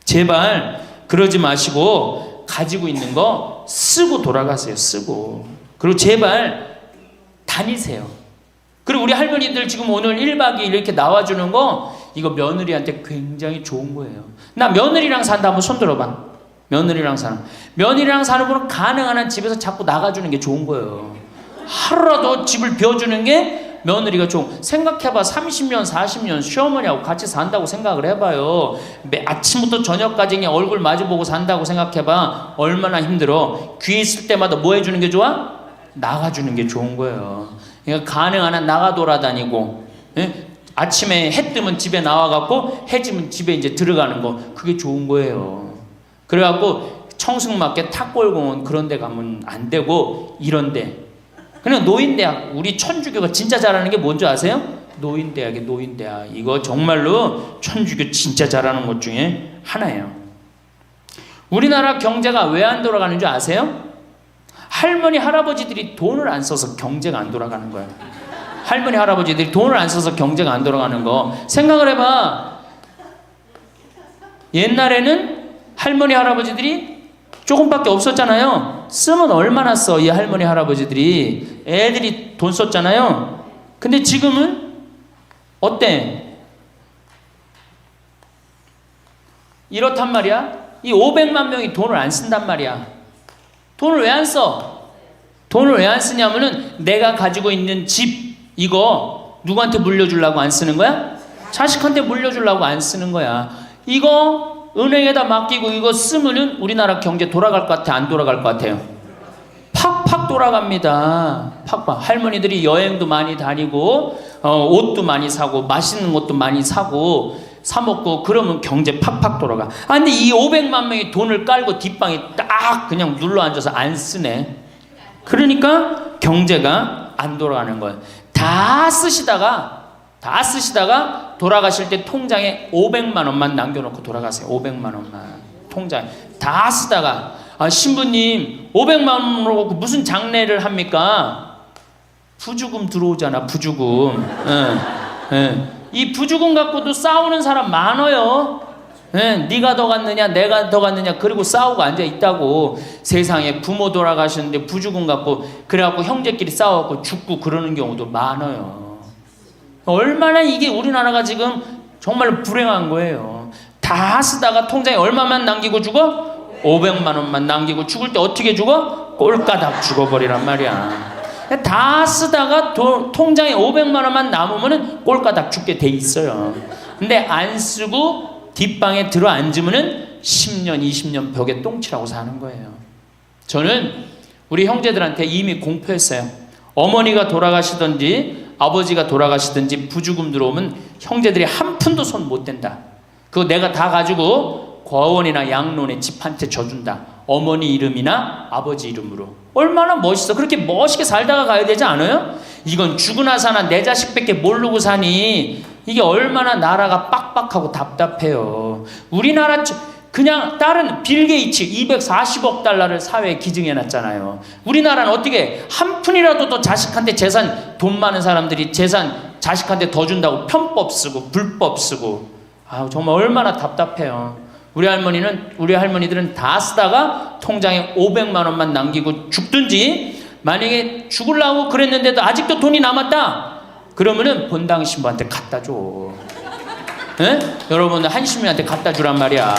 제발 그러지 마시고 가지고 있는 거 쓰고 돌아가세요. 쓰고. 그리고 제발 다니세요. 그리고 우리 할머니들 지금 오늘 1박 2일 이렇게 나와주는 거 이거 며느리한테 굉장히 좋은 거예요. 나 며느리랑 산다 한번 손 들어봐. 며느리랑 사는. 며느리랑 사는 분은 가능한 한 집에서 자꾸 나가주는 게 좋은 거예요. 하루라도 집을 비워주는 게 며느리가 좋은. 생각해봐. 30년 40년 시어머니하고 같이 산다고 생각을 해봐요. 아침부터 저녁까지 그냥 얼굴 마주보고 산다고 생각해봐. 얼마나 힘들어. 귀 있을 때마다 뭐 해주는 게 좋아? 나가주는 게 좋은 거예요. 그러니까 가능한 한 나가 돌아다니고, 아침에 해 뜨면 집에 나와갖고 해 지면 집에 이제 들어가는 거, 그게 좋은 거예요. 그래갖고 청승맞게 탑골공원 그런 데 가면 안 되고 이런 데 그냥 노인대학. 우리 천주교가 진짜 잘하는 게 뭔지 아세요? 노인대학이에요. 노인대학. 이거 정말로 천주교 진짜 잘하는 것 중에 하나예요. 우리나라 경제가 왜 안 돌아가는 줄 아세요? 할머니 할아버지들이 돈을 안 써서 경제가 안 돌아가는 거예요. 할머니 할아버지들이 돈을 안 써서 경제가 안 돌아가는 거 생각을 해봐. 옛날에는 할머니 할아버지들이 조금밖에 없었잖아요. 쓰면 얼마나 써, 이 할머니 할아버지들이. 애들이 돈 썼잖아요. 근데 지금은 어때? 이렇단 말이야. 이 500만 명이 돈을 안 쓴단 말이야. 돈을 왜 안 써? 돈을 왜 안 쓰냐면은 내가 가지고 있는 집 이거 누구한테 물려주려고 안 쓰는 거야? 자식한테 물려주려고 안 쓰는 거야. 이거 은행에다 맡기고 이거 쓰면은 우리나라 경제 돌아갈 것 같아? 안 돌아갈 것 같아요? 팍팍 돌아갑니다. 팍팍. 할머니들이 여행도 많이 다니고 옷도 많이 사고 맛있는 것도 많이 사고 사 먹고 그러면 경제 팍팍 돌아가. 근데 이 500만 명이 돈을 깔고 뒷방에 딱 그냥 눌러 앉아서 안 쓰네. 그러니까 경제가 안 돌아가는 거예요. 다 쓰시다가 돌아가실 때 통장에 500만 원만 남겨놓고 돌아가세요. 500만 원만 통장에 다 쓰다가 신부님 500만 원으로 무슨 장례를 합니까? 부주금 들어오잖아. 부주금. 이 부주금 갖고도 싸우는 사람 많아요. 네가 더 갔느냐 내가 더 갔느냐 그리고 싸우고 앉아 있다고. 세상에 부모 돌아가셨는데 부주금 갖고 그래갖고 형제끼리 싸워갖고 죽고 그러는 경우도 많아요. 얼마나 이게 우리나라가 지금 정말 불행한 거예요. 다 쓰다가 통장에 얼마만 남기고 죽어? 500만 원만 남기고 죽을 때 어떻게 죽어? 꼴까닥 죽어버리란 말이야. 다 쓰다가 통장에 500만 원만 남으면은 꼴까닥 죽게 돼 있어요. 근데 안 쓰고 뒷방에 들어 앉으면은 10년, 20년 벽에 똥치라고 사는 거예요. 저는 우리 형제들한테 이미 공표했어요. 어머니가 돌아가시든지 아버지가 돌아가시든지 부주금 들어오면 형제들이 한 푼도 손 못 댄다. 그거 내가 다 가지고 과원이나 양론에 집 한 채 져준다. 어머니 이름이나 아버지 이름으로. 얼마나 멋있어. 그렇게 멋있게 살다가 가야 되지 않아요? 이건 죽으나 사나 내 자식밖에 모르고 사니 이게 얼마나 나라가 빡빡하고 답답해요. 우리나라 그냥 다른 빌 게이츠 240억 달러를 사회에 기증해놨잖아요. 우리나라는 어떻게 한 푼이라도 더 자식한테 재산, 돈 많은 사람들이 재산 자식한테 더 준다고 편법 쓰고 불법 쓰고, 아 정말 얼마나 답답해요. 우리 할머니들은 다 쓰다가 통장에 500만 원만 남기고 죽든지, 만약에 죽으려고 그랬는데도 아직도 돈이 남았다 그러면은 본당 신부한테 갖다 줘. 에? 여러분 한시민한테 갖다 주란 말이야.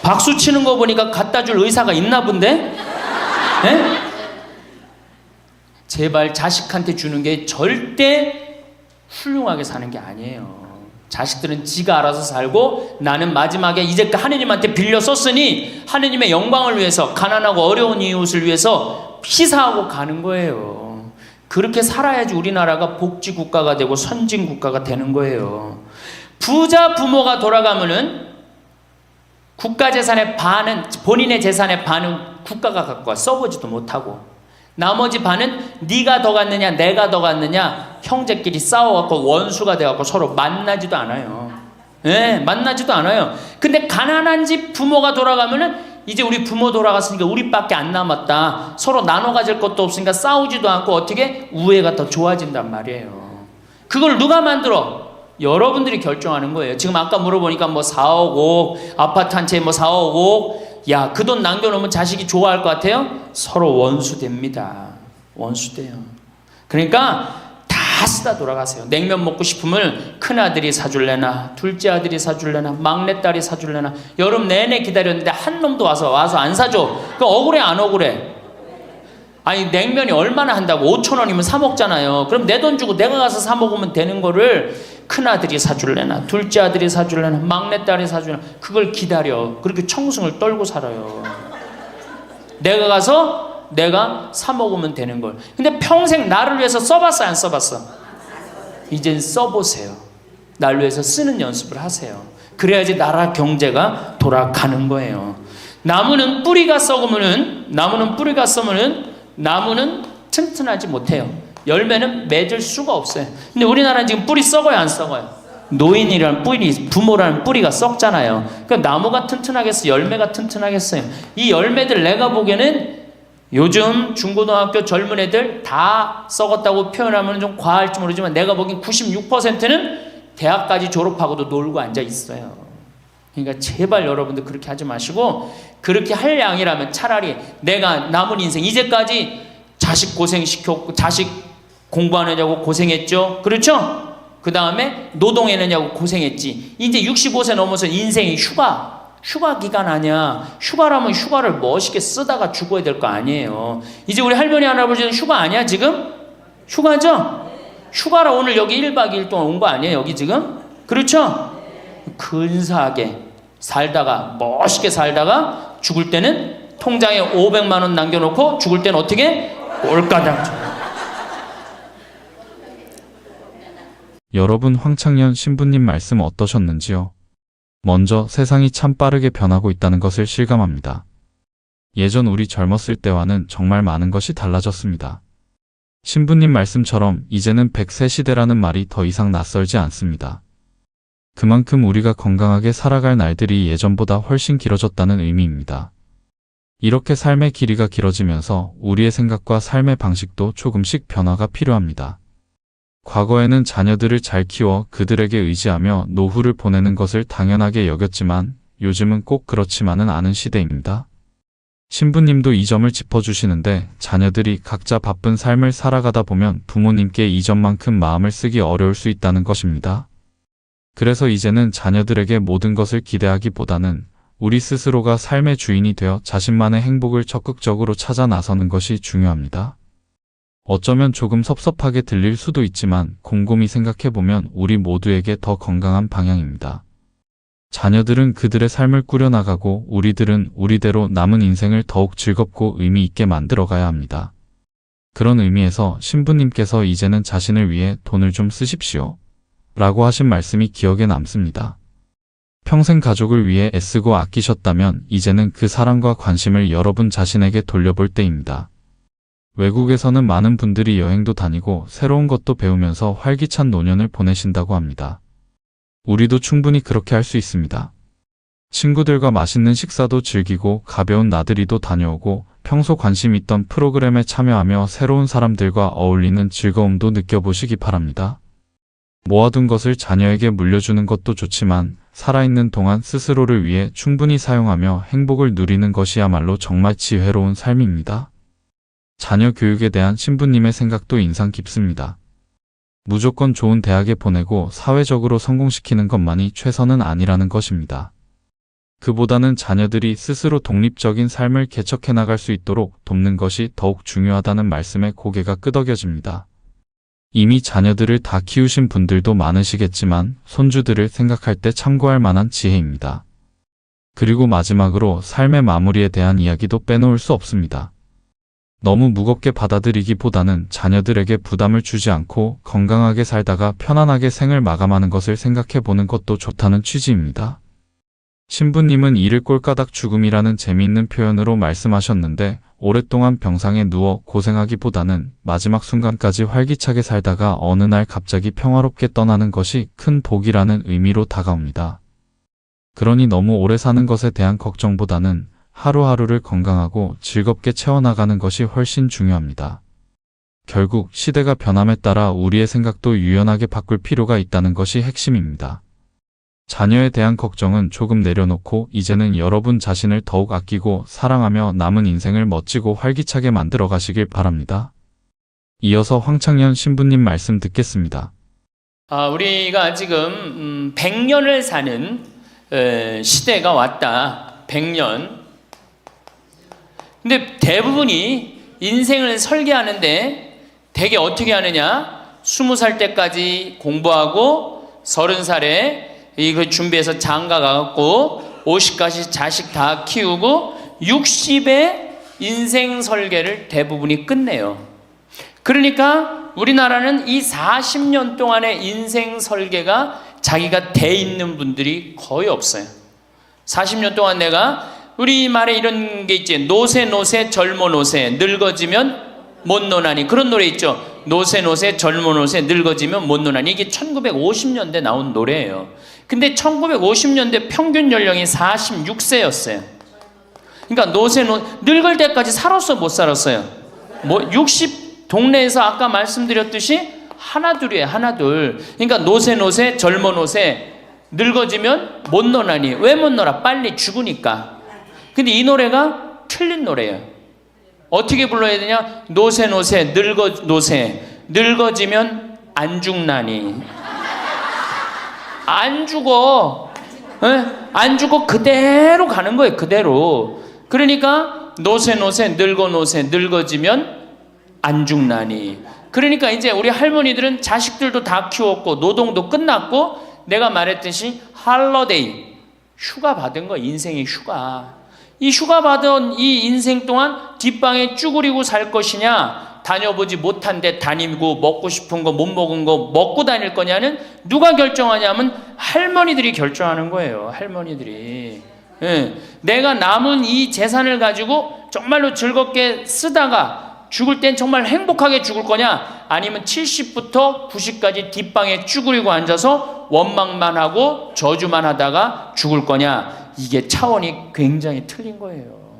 박수 치는 거 보니까 갖다 줄 의사가 있나 본데? 에? 제발 자식한테 주는 게 절대 훌륭하게 사는 게 아니에요. 자식들은 지가 알아서 살고, 나는 마지막에 이제까지 하느님한테 빌려 썼으니 하느님의 영광을 위해서, 가난하고 어려운 이웃을 위해서 희사하고 가는 거예요. 그렇게 살아야지 우리나라가 복지국가가 되고 선진국가가 되는 거예요. 부자 부모가 돌아가면은 국가재산의 반은, 본인의 재산의 반은 국가가 갖고 와 써보지도 못하고, 나머지 반은 네가 더 갖느냐 내가 더 갖느냐 형제끼리 싸워갖고 원수가 돼갖고 서로 만나지도 않아요. 예, 만나지도 않아요. 근데 가난한 집 부모가 돌아가면은 이제 우리 부모 돌아갔으니까 우리밖에 안 남았다, 서로 나눠 가질 것도 없으니까 싸우지도 않고 어떻게 우애가 더 좋아진단 말이에요. 그걸 누가 만들어? 여러분들이 결정하는 거예요. 지금 아까 물어보니까 뭐 4억 5억 아파트 한 채 뭐 4억 5억, 야, 그 돈 남겨놓으면 자식이 좋아할 것 같아요? 서로 원수됩니다. 원수돼요. 그러니까 다 쓰다 돌아가세요. 냉면 먹고 싶으면 큰아들이 사줄래나 둘째 아들이 사줄래나 막내딸이 사줄래나 여름 내내 기다렸는데 한 놈도 와서 안 사줘. 그 억울해 안 억울해? 아니 냉면이 얼마나 한다고? 5천 원이면 사 먹잖아요. 그럼 내 돈 주고 내가 가서 사 먹으면 되는 거를 큰아들이 사줄래나 둘째 아들이 사줄래나 막내딸이 사줄래나 그걸 기다려. 그렇게 청승을 떨고 살아요. 내가 가서 내가 사 먹으면 되는 걸. 근데 평생 나를 위해서 써봤어 안 써봤어? 이젠 써보세요. 나를 위해서 쓰는 연습을 하세요. 그래야지 나라 경제가 돌아가는 거예요. 나무는 뿌리가 썩으면은, 나무는 튼튼하지 못해요. 열매는 맺을 수가 없어요. 근데 우리나라는 지금 뿌리 썩어요 안 썩어요? 노인이라는 뿌리, 부모라는 뿌리가 썩잖아요. 그러니까 나무가 튼튼하겠어요? 열매가 튼튼하겠어요? 이 열매들 내가 보기에는 요즘 중고등학교 젊은 애들 다 썩었다고 표현하면 좀 과할지 모르지만 내가 보기엔 96%는 대학까지 졸업하고도 놀고 앉아 있어요. 그러니까 제발 여러분들 그렇게 하지 마시고, 그렇게 할 양이라면 차라리 내가 남은 인생, 이제까지 자식 고생시켰고 자식 공부하느냐고 고생했죠. 그렇죠? 그 다음에 노동해내냐고 고생했지. 이제 65세 넘어서 인생이 휴가 기간 아니야. 휴가라면 휴가를 멋있게 쓰다가 죽어야 될 거 아니에요. 이제 우리 할머니 할아버지는 휴가 아니야 지금? 휴가죠? 휴가라 오늘 여기 1박 2일 동안 온 거 아니에요 여기 지금? 그렇죠? 근사하게 살다가, 멋있게 살다가 죽을 때는 통장에 500만 원 남겨놓고 죽을 때는 어떻게? 올가당. 여러분, 황창년 신부님 말씀 어떠셨는지요? 먼저 세상이 참 빠르게 변하고 있다는 것을 실감합니다. 예전 우리 젊었을 때와는 정말 많은 것이 달라졌습니다. 신부님 말씀처럼 이제는 100세 시대라는 말이 더 이상 낯설지 않습니다. 그만큼 우리가 건강하게 살아갈 날들이 예전보다 훨씬 길어졌다는 의미입니다. 이렇게 삶의 길이가 길어지면서 우리의 생각과 삶의 방식도 조금씩 변화가 필요합니다. 과거에는 자녀들을 잘 키워 그들에게 의지하며 노후를 보내는 것을 당연하게 여겼지만 요즘은 꼭 그렇지만은 않은 시대입니다. 신부님도 이 점을 짚어주시는데, 자녀들이 각자 바쁜 삶을 살아가다 보면 부모님께 이전만큼 마음을 쓰기 어려울 수 있다는 것입니다. 그래서 이제는 자녀들에게 모든 것을 기대하기보다는 우리 스스로가 삶의 주인이 되어 자신만의 행복을 적극적으로 찾아 나서는 것이 중요합니다. 어쩌면 조금 섭섭하게 들릴 수도 있지만 곰곰이 생각해보면 우리 모두에게 더 건강한 방향입니다. 자녀들은 그들의 삶을 꾸려나가고 우리들은 우리대로 남은 인생을 더욱 즐겁고 의미 있게 만들어가야 합니다. 그런 의미에서 신부님께서 이제는 자신을 위해 돈을 좀 쓰십시오. 라고 하신 말씀이 기억에 남습니다. 평생 가족을 위해 애쓰고 아끼셨다면 이제는 그 사랑과 관심을 여러분 자신에게 돌려볼 때입니다. 외국에서는 많은 분들이 여행도 다니고 새로운 것도 배우면서 활기찬 노년을 보내신다고 합니다. 우리도 충분히 그렇게 할 수 있습니다. 친구들과 맛있는 식사도 즐기고 가벼운 나들이도 다녀오고 평소 관심 있던 프로그램에 참여하며 새로운 사람들과 어울리는 즐거움도 느껴보시기 바랍니다. 모아둔 것을 자녀에게 물려주는 것도 좋지만 살아있는 동안 스스로를 위해 충분히 사용하며 행복을 누리는 것이야말로 정말 지혜로운 삶입니다. 자녀 교육에 대한 신부님의 생각도 인상 깊습니다. 무조건 좋은 대학에 보내고 사회적으로 성공시키는 것만이 최선은 아니라는 것입니다. 그보다는 자녀들이 스스로 독립적인 삶을 개척해 나갈 수 있도록 돕는 것이 더욱 중요하다는 말씀에 고개가 끄덕여집니다. 이미 자녀들을 다 키우신 분들도 많으시겠지만 손주들을 생각할 때 참고할 만한 지혜입니다. 그리고 마지막으로 삶의 마무리에 대한 이야기도 빼놓을 수 없습니다. 너무 무겁게 받아들이기보다는 자녀들에게 부담을 주지 않고 건강하게 살다가 편안하게 생을 마감하는 것을 생각해 보는 것도 좋다는 취지입니다. 신부님은 이를 꼴까닥 죽음이라는 재미있는 표현으로 말씀하셨는데 오랫동안 병상에 누워 고생하기보다는 마지막 순간까지 활기차게 살다가 어느 날 갑자기 평화롭게 떠나는 것이 큰 복이라는 의미로 다가옵니다. 그러니 너무 오래 사는 것에 대한 걱정보다는 하루하루를 건강하고 즐겁게 채워나가는 것이 훨씬 중요합니다. 결국 시대가 변함에 따라 우리의 생각도 유연하게 바꿀 필요가 있다는 것이 핵심입니다. 자녀에 대한 걱정은 조금 내려놓고 이제는 여러분 자신을 더욱 아끼고 사랑하며 남은 인생을 멋지고 활기차게 만들어 가시길 바랍니다. 이어서 황창현 신부님 말씀 듣겠습니다. 우리가 지금 100년을 사는 시대가 왔다. 100년. 근데 대부분이 인생을 설계하는데 되게 어떻게 하느냐? 20살 때까지 공부하고 30살에 이거 준비해서 장가 가갖고 50까지 자식 다 키우고 60에 인생 설계를 대부분이 끝내요. 그러니까 우리나라는 이 40년 동안의 인생 설계가 자기가 돼 있는 분들이 거의 없어요. 40년 동안 내가 우리 말에 이런 게 있지. 노세 노세 젊어 노세 늙어지면 못 노나니 그런 노래 있죠. 노세 노세 젊어 노세 늙어지면 못 노나니 이게 1950년대 나온 노래예요. 근데 1950년대 평균 연령이 46세였어요. 그러니까 늙을 때까지 살았어 못 살았어요? 60 동네에서 아까 말씀드렸듯이 하나둘이에요. 하나둘. 그러니까 노세 젊어 노세 늙어지면 못 노나니 왜 못 놀아? 빨리 죽으니까. 근데 이 노래가 틀린 노래예요. 어떻게 불러야 되냐? 노세 늙어지면 안 죽나니. 안 죽어. 안 죽어. 그대로 가는 거예요. 그대로. 그러니까 노세 늙어지면 안 죽나니. 그러니까 이제 우리 할머니들은 자식들도 다 키웠고 노동도 끝났고 내가 말했듯이 할러데이 휴가 받은 거 인생의 휴가. 이 휴가 받은 이 인생 동안 뒷방에 쭈그리고 살 것이냐, 다녀보지 못한 데 다니고 먹고 싶은 거 못 먹은 거 먹고 다닐 거냐는 누가 결정하냐면 할머니들이 결정하는 거예요. 할머니들이. 내가 남은 이 재산을 가지고 정말로 즐겁게 쓰다가 죽을 땐 정말 행복하게 죽을 거냐, 아니면 70부터 90까지 뒷방에 쭈그리고 앉아서 원망만 하고 저주만 하다가 죽을 거냐, 이게 차원이 굉장히 틀린 거예요.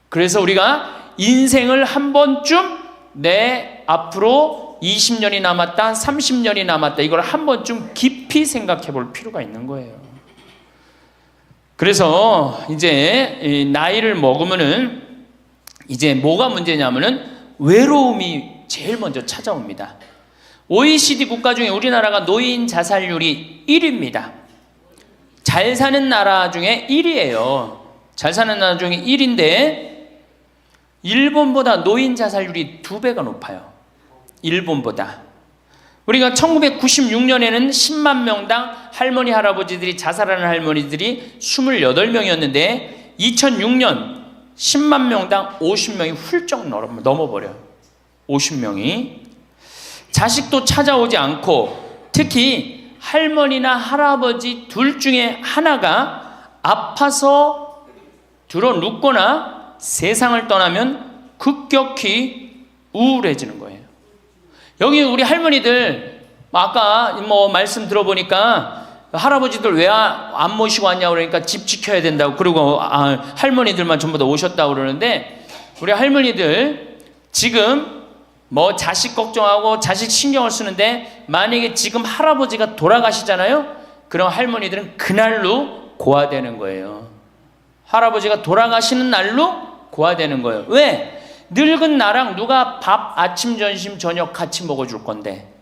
그래서 우리가 인생을 한 번쯤 내 앞으로 20년이 남았다, 30년이 남았다, 이걸 한 번쯤 깊이 생각해 볼 필요가 있는 거예요. 그래서 이제 나이를 먹으면은 이제 뭐가 문제냐면은 외로움이 제일 먼저 찾아옵니다. OECD 국가 중에 우리나라가 노인 자살률이 1위입니다. 잘 사는 나라 중에 1위예요. 잘 사는 나라 중에 1위인데 일본보다 노인 자살률이 2배가 높아요. 일본보다. 우리가 1996년에는 10만 명당 할머니 할아버지들이 자살하는 할머니들이 28명이었는데 2006년 10만 명당 50명이 훌쩍 넘어버려요. 50명이. 자식도 찾아오지 않고 특히 할머니나 할아버지 둘 중에 하나가 아파서 들어눕거나 세상을 떠나면 급격히 우울해지는 거예요. 여기 우리 할머니들 아까 뭐 말씀 들어보니까 할아버지들 왜 안 모시고 왔냐고 그러니까 집 지켜야 된다고, 그리고 할머니들만 전부 다 오셨다고 그러는데, 우리 할머니들 지금 뭐 자식 걱정하고 자식 신경을 쓰는데 만약에 지금 할아버지가 돌아가시잖아요. 그럼 할머니들은 그날로 고아되는 거예요. 할아버지가 돌아가시는 날로 고아되는 거예요. 왜? 늙은 나랑 누가 밥 아침 점심 저녁 같이 먹어줄 건데,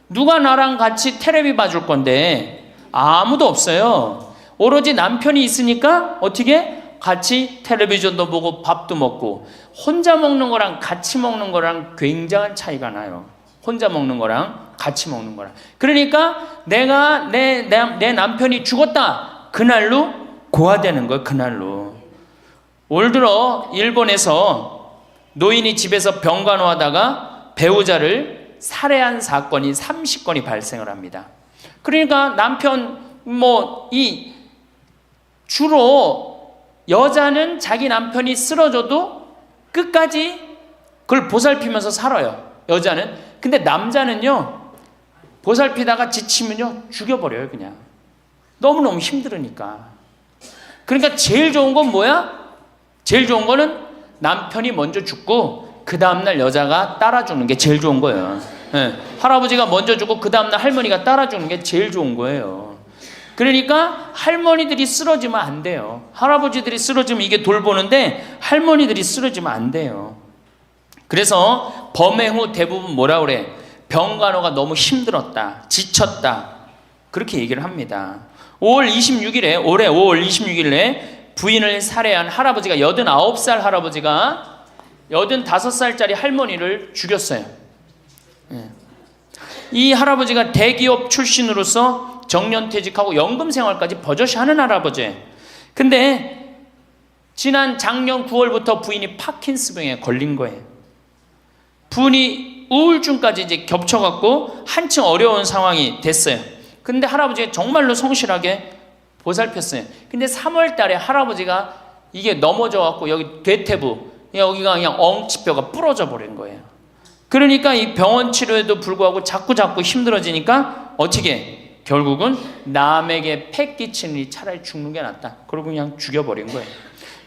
누가 나랑 같이 텔레비 봐줄 건데, 아무도 없어요. 오로지 남편이 있으니까 어떻게 같이 텔레비전도 보고 밥도 먹고. 혼자 먹는 거랑 같이 먹는 거랑 굉장한 차이가 나요. 혼자 먹는 거랑 같이 먹는 거랑. 그러니까 내가 내 남편이 죽었다, 그날로 고아되는 거예요. 그날로. 올 들어 일본에서 노인이 집에서 병간호하다가 배우자를 살해한 사건이 30건이 발생을 합니다. 그러니까 남편 주로 여자는 자기 남편이 쓰러져도 끝까지 그걸 보살피면서 살아요. 여자는. 근데 남자는요, 보살피다가 지치면요 죽여버려요. 그냥 너무너무 힘들으니까. 그러니까 제일 좋은 건 뭐야? 제일 좋은 거는 남편이 먼저 죽고 그 다음날 여자가 따라 죽는 게 제일 좋은 거예요. 네. 할아버지가 먼저 죽고 그 다음날 할머니가 따라 죽는 게 제일 좋은 거예요. 그러니까 할머니들이 쓰러지면 안 돼요. 할아버지들이 쓰러지면 이게 돌보는데 할머니들이 쓰러지면 안 돼요. 그래서 범행 후 대부분 뭐라 그래? 병간호가 너무 힘들었다, 지쳤다, 그렇게 얘기를 합니다. 올해 5월 26일에 부인을 살해한 할아버지가, 89살 할아버지가 85살짜리 할머니를 죽였어요. 이 할아버지가 대기업 출신으로서 정년퇴직하고 연금생활까지 버젓이 하는 할아버지. 근데 지난 작년 9월부터 부인이 파킨스병에 걸린 거예요. 부인이 우울증까지 이제 겹쳐갖고 한층 어려운 상황이 됐어요. 근데 할아버지가 정말로 성실하게 보살폈어요. 근데 3월 달에 할아버지가 이게 넘어져갖고 여기 대퇴부, 여기가 그냥 엉치뼈가 부러져 버린 거예요. 그러니까 이 병원 치료에도 불구하고 자꾸 힘들어지니까 어떻게? 결국은 남에게 패 끼치니 차라리 죽는 게 낫다. 그러고 그냥 죽여버린 거예요.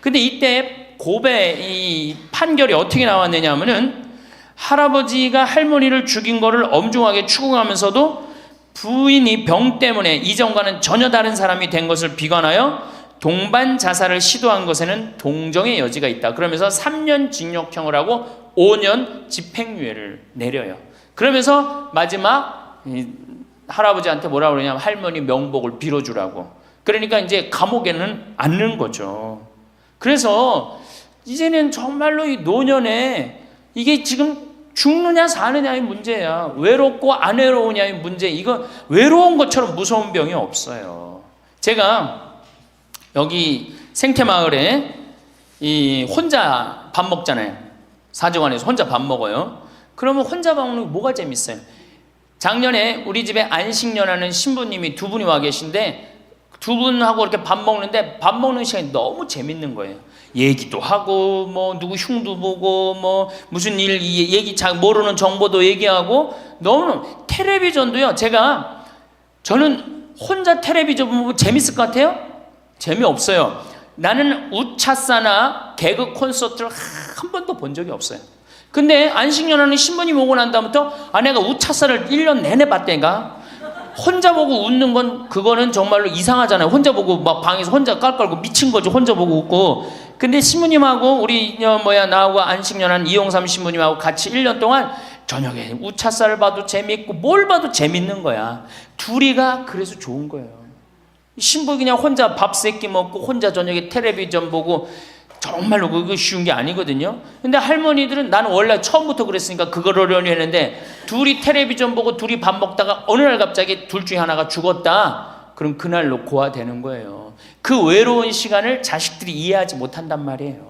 근데 이때 이 판결이 어떻게 나왔느냐 하면은, 할아버지가 할머니를 죽인 거를 엄중하게 추궁하면서도 부인이 병 때문에 이전과는 전혀 다른 사람이 된 것을 비관하여 동반 자살을 시도한 것에는 동정의 여지가 있다. 그러면서 3년 징역형을 하고 5년 집행유예를 내려요. 그러면서 마지막 할아버지한테 뭐라고 그러냐면 할머니 명복을 빌어주라고. 그러니까 이제 감옥에는 안 넣은 거죠. 그래서 이제는 정말로 이 노년에 이게 지금 죽느냐 사느냐의 문제야. 외롭고 안 외로우냐의 문제. 이거 외로운 것처럼 무서운 병이 없어요. 제가 여기 생태마을에 혼자 밥 먹잖아요. 사정원에서 혼자 밥 먹어요. 그러면 혼자 밥 먹는 게 뭐가 재밌어요? 작년에 우리 집에 안식년하는 신부님이 2분이 와 계신데, 2분하고 이렇게 밥 먹는데 밥 먹는 시간이 너무 재밌는 거예요. 얘기도 하고 뭐 누구 흉도 보고 뭐 무슨 일 얘기 잘 모르는 정보도 얘기하고, 너무 텔레비전도요. 저는 혼자 텔레비전 보면 재밌을 것 같아요? 재미없어요. 나는 우차사나 개그 콘서트를 한 번도 본 적이 없어요. 근데 안식년하는 신부님 오고 난 다음부터 내가 우차사를 1년 내내 봤다니까. 혼자 보고 웃는 건 그거는 정말로 이상하잖아요. 혼자 보고 막 방에서 혼자 깔깔고 미친 거죠. 혼자 보고 웃고. 근데 신부님하고 나하고 안식년한 이용삼 신부님하고 같이 1년 동안 저녁에 우차사를 봐도 재밌고 뭘 봐도 재밌는 거야. 둘이가 그래서 좋은 거예요. 신부 그냥 혼자 밥 세끼 먹고 혼자 저녁에 텔레비전 보고 정말로 그거 쉬운 게 아니거든요. 근데 할머니들은 나는 원래 처음부터 그랬으니까 그거를 했는데 둘이 텔레비전 보고 둘이 밥 먹다가 어느 날 갑자기 둘 중에 하나가 죽었다. 그럼 그날로 고아되는 거예요. 그 외로운 시간을 자식들이 이해하지 못한단 말이에요.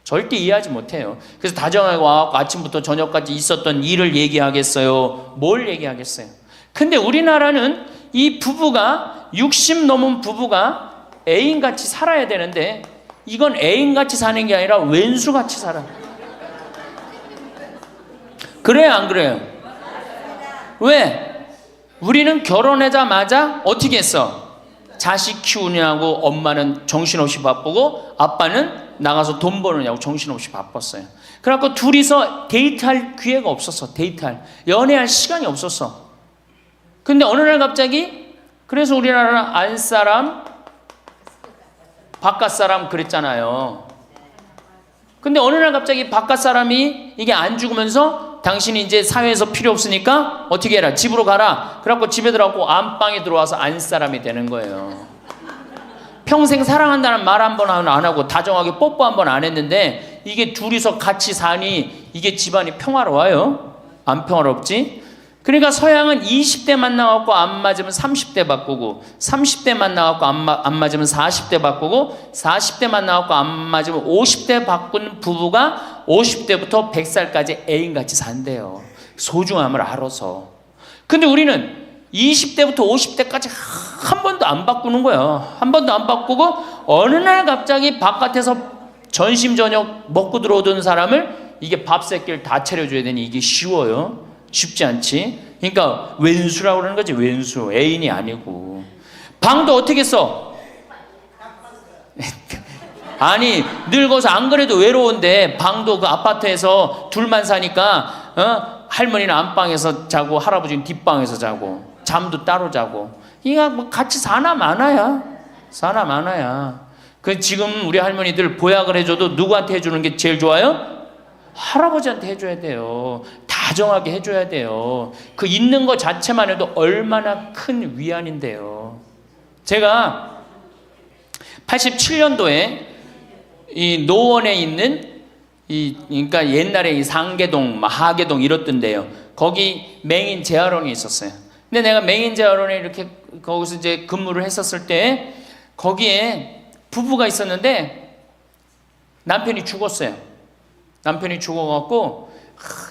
절대 이해하지 못해요. 그래서 다정하게 와서 아침부터 저녁까지 있었던 일을 얘기하겠어요? 뭘 얘기하겠어요? 근데 우리나라는 이 부부가 60 넘은 부부가 애인같이 살아야 되는데 이건 애인같이 사는 게 아니라 왼수같이 살아. 그래요, 안 그래요? 왜? 우리는 결혼하자마자 어떻게 했어? 자식 키우느냐고 엄마는 정신없이 바쁘고 아빠는 나가서 돈 버느냐고 정신없이 바빴어요. 그래갖고 둘이서 데이트할 기회가 없었어. 연애할 시간이 없었어. 근데 어느 날 갑자기 그래서 우리나라는 안사람 바깥사람 그랬잖아요. 근데 어느 날 갑자기 바깥사람이 이게 안 죽으면서 당신이 이제 사회에서 필요 없으니까 어떻게 해라, 집으로 가라. 그래갖고 집에 들어가고 안방에 들어와서 안사람이 되는 거예요. 평생 사랑한다는 말 한 번 안 하고 다정하게 뽀뽀 한 번 안 했는데 이게 둘이서 같이 사니 이게 집안이 평화로워요? 안 평화롭지? 그러니까 서양은 20대 만나갖고 안 맞으면 30대 바꾸고 30대 만나갖고 안 맞으면 40대 바꾸고 40대 만나갖고 안 맞으면 50대 바꾼 부부가 50대부터 100살까지 애인같이 산대요. 소중함을 알아서. 근데 우리는 20대부터 50대까지 한 번도 안 바꾸는 거야. 한 번도 안 바꾸고 어느 날 갑자기 바깥에서 전심 저녁 먹고 들어오던 사람을 이게 밥 새끼를 다 차려줘야 되니 이게 쉬워요? 쉽지 않지. 그러니까 왼수라고 그러는 거지. 왼수. 애인이 아니고. 방도 어떻게 써? 아니 늙어서 안 그래도 외로운데 방도 그 아파트에서 둘만 사니까 할머니는 안방에서 자고 할아버지는 뒷방에서 자고 잠도 따로 자고 이거 뭐 같이 사나 마나야. 그 지금 우리 할머니들 보약을 해줘도 누구한테 해주는 게 제일 좋아요? 할아버지한테 해줘야 돼요. 다정하게 해줘야 돼요. 그 있는 것 자체만 해도 얼마나 큰 위안인데요. 제가 87년도에 이 노원에 있는 그러니까 옛날에 이 상계동, 하계동 이렇던데요. 거기 맹인 재활원이 있었어요. 근데 내가 맹인 재활원에 이렇게 거기서 이제 근무를 했었을 때 거기에 부부가 있었는데 남편이 죽었어요. 남편이 죽어갖고